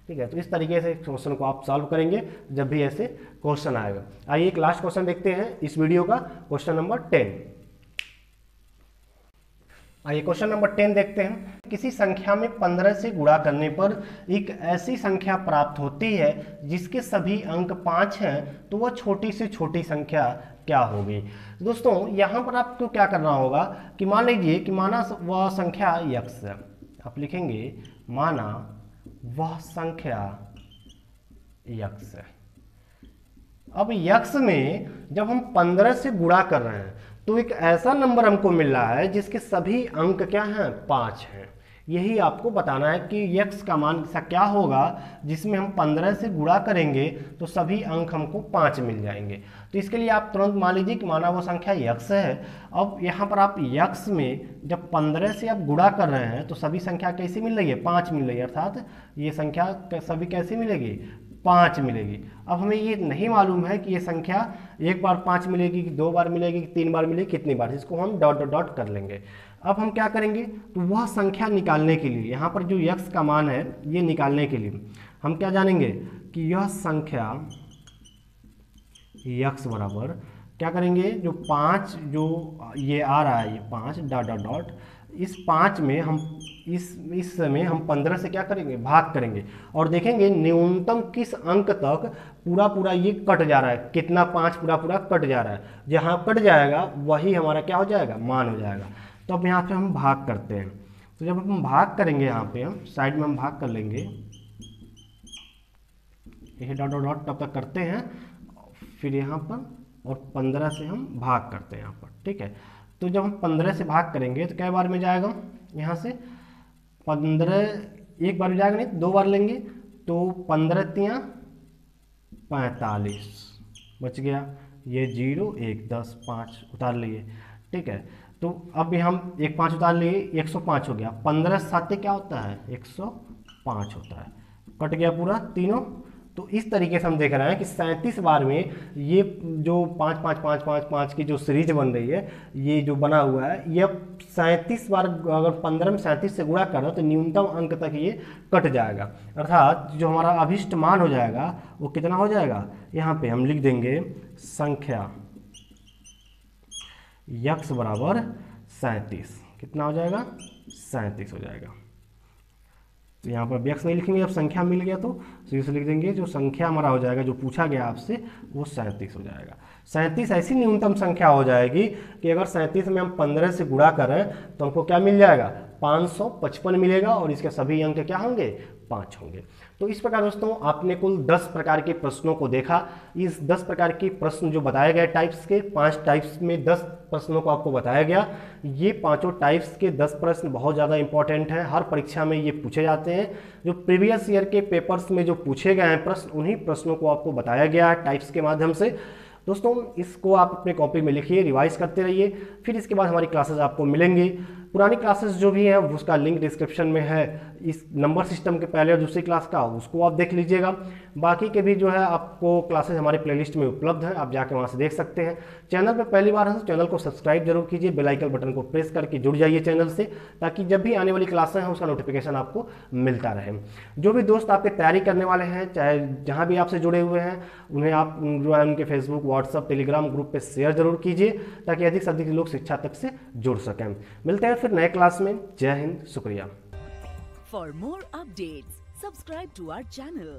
ठीक है, तो इस तरीके से क्वेश्चन को आप सॉल्व करेंगे जब भी ऐसे क्वेश्चन आएगा। आइए एक लास्ट क्वेश्चन देखते हैं इस वीडियो का, क्वेश्चन नंबर 10। आइए क्वेश्चन नंबर 10 देखते हैं। किसी संख्या में 15 से गुणा करने पर एक ऐसी संख्या प्राप्त होती है जिसके सभी अंक 5 हैं, तो वह छोटी से छोटी संख्या क्या होगी। दोस्तों यहाँ पर आपको क्या करना होगा कि मान लीजिए कि माना वह संख्या x है, आप लिखेंगे माना वह संख्या x है। अब x में जब हम 15 से गुणा कर रहे हैं तो एक ऐसा नंबर हमको मिल रहा है जिसके सभी अंक क्या हैं, 5 हैं। यही आपको बताना है कि x का मान ऐसा क्या होगा जिसमें हम 15 से गुणा करेंगे तो सभी अंक हमको 5 मिल जाएंगे। तो इसके लिए आप तुरंत मान लीजिए कि माना वो संख्या x है। अब यहाँ पर आप x में जब 15 से आप गुणा कर रहे हैं तो सभी संख्या कैसी मिल रही है, 5 मिल रही है, अर्थात ये संख्या सभी कैसी मिलेगी, 5 मिलेगी। अब हमें ये नहीं मालूम है कि ये संख्या एक बार 5 मिलेगी कि 2 बार मिलेगी कि 3 बार मिलेगी, कितनी बार, इसको हम डॉट डॉट डॉट कर लेंगे। अब हम क्या करेंगे, तो वह संख्या निकालने के लिए यहाँ पर जो x का मान है ये निकालने के लिए हम क्या जानेंगे कि यह संख्या x बराबर क्या करेंगे, जो 5 जो ये आ रहा है, ये 5 डॉट डॉट डॉट, इस 5 में हम इस समय हम 15 से क्या करेंगे, भाग करेंगे और देखेंगे न्यूनतम किस अंक तक पूरा पूरा ये कट जा रहा है, कितना 5 पूरा पूरा कट जा रहा है। जहाँ कट जाएगा वही हमारा क्या हो जाएगा, मान हो जाएगा। तो अब यहाँ पे हम भाग करते हैं। तो जब हम भाग करेंगे यहाँ पे हम साइड में हम भाग कर लेंगे, ये डॉट डॉट डॉट तब तक करते हैं, फिर यहाँ पर और 15 से हम भाग करते हैं यहाँ पर, ठीक है। तो जब हम 15 से भाग करेंगे तो कै बार में जाएगा, यहाँ से 15 एक बार में जाएगा नहीं, 2 बार लेंगे तो 15 तिया 45 बच गया, ये 0 1 10 5 उतार लिए, ठीक है। तो अब हम एक 5 उतार लिए, 105 हो गया। 15 साते क्या होता है, 105 होता है, कट गया पूरा तीनों। तो इस तरीके से हम देख रहे हैं कि 37 बार में ये जो 5 5 5 5 5 की जो सीरीज बन रही है, ये जो बना हुआ है, ये 37 बार अगर 15 में 37 से गुणा कर रहा तो न्यूनतम अंक तक ये कट जाएगा, अर्थात जो हमारा अभिष्ट मान हो जाएगा वो कितना हो जाएगा, यहाँ पे हम लिख देंगे संख्या x बराबर 37, कितना हो जाएगा, 37 हो जाएगा। तो यहाँ पर x नहीं लिखेंगे, जब संख्या मिल गया तो सीधे से लिख देंगे जो संख्या हमारा हो जाएगा, जो पूछा गया आपसे, वो 37 हो जाएगा। 37 ऐसी न्यूनतम संख्या हो जाएगी कि अगर 37 में हम 15 से गुणा करें तो हमको क्या मिल जाएगा, 555 मिलेगा और इसके सभी अंक क्या होंगे, 5 होंगे। तो इस प्रकार दोस्तों आपने कुल 10 प्रकार के प्रश्नों को देखा। इस 10 प्रकार के प्रश्न जो बताए गए टाइप्स के, 5 टाइप्स में 10 प्रश्नों को आपको बताया गया। ये पांचों टाइप्स के 10 प्रश्न बहुत ज़्यादा इंपॉर्टेंट हैं, हर परीक्षा में ये पूछे जाते हैं। जो प्रीवियस ईयर के पेपर्स में जो पूछे गए हैं प्रश्न, उन्हीं प्रश्नों को आपको बताया गया है टाइप्स के माध्यम से। दोस्तों इसको आप अपने कॉपी में लिखिए, रिवाइज करते रहिए, फिर इसके बाद हमारी क्लासेस आपको मिलेंगी। पुरानी क्लासेस जो भी है उसका लिंक डिस्क्रिप्शन में है, इस नंबर सिस्टम के पहले और दूसरी क्लास का, उसको आप देख लीजिएगा। बाकी के भी जो है आपको क्लासेस हमारे प्लेलिस्ट में उपलब्ध है, आप जाके वहाँ से देख सकते हैं। चैनल पर पहली बार है तो चैनल को सब्सक्राइब जरूर कीजिए, बेल आइकन बटन को प्रेस करके जुड़ जाइए चैनल से, ताकि जब भी आने वाली क्लासें हैं उसका नोटिफिकेशन आपको मिलता रहे। जो भी दोस्त आपके तैयारी करने वाले हैं, चाहे जहाँ भी आपसे जुड़े हुए हैं, उन्हें आप जो है उनके फेसबुक, व्हाट्सअप, टेलीग्राम ग्रुप पर शेयर जरूर कीजिए, ताकि अधिक से अधिक लोग शिक्षा तक से जुड़ सकें। मिलते हैं फिर नए क्लास में। जय हिंद, शुक्रिया। For more updates, subscribe to our channel.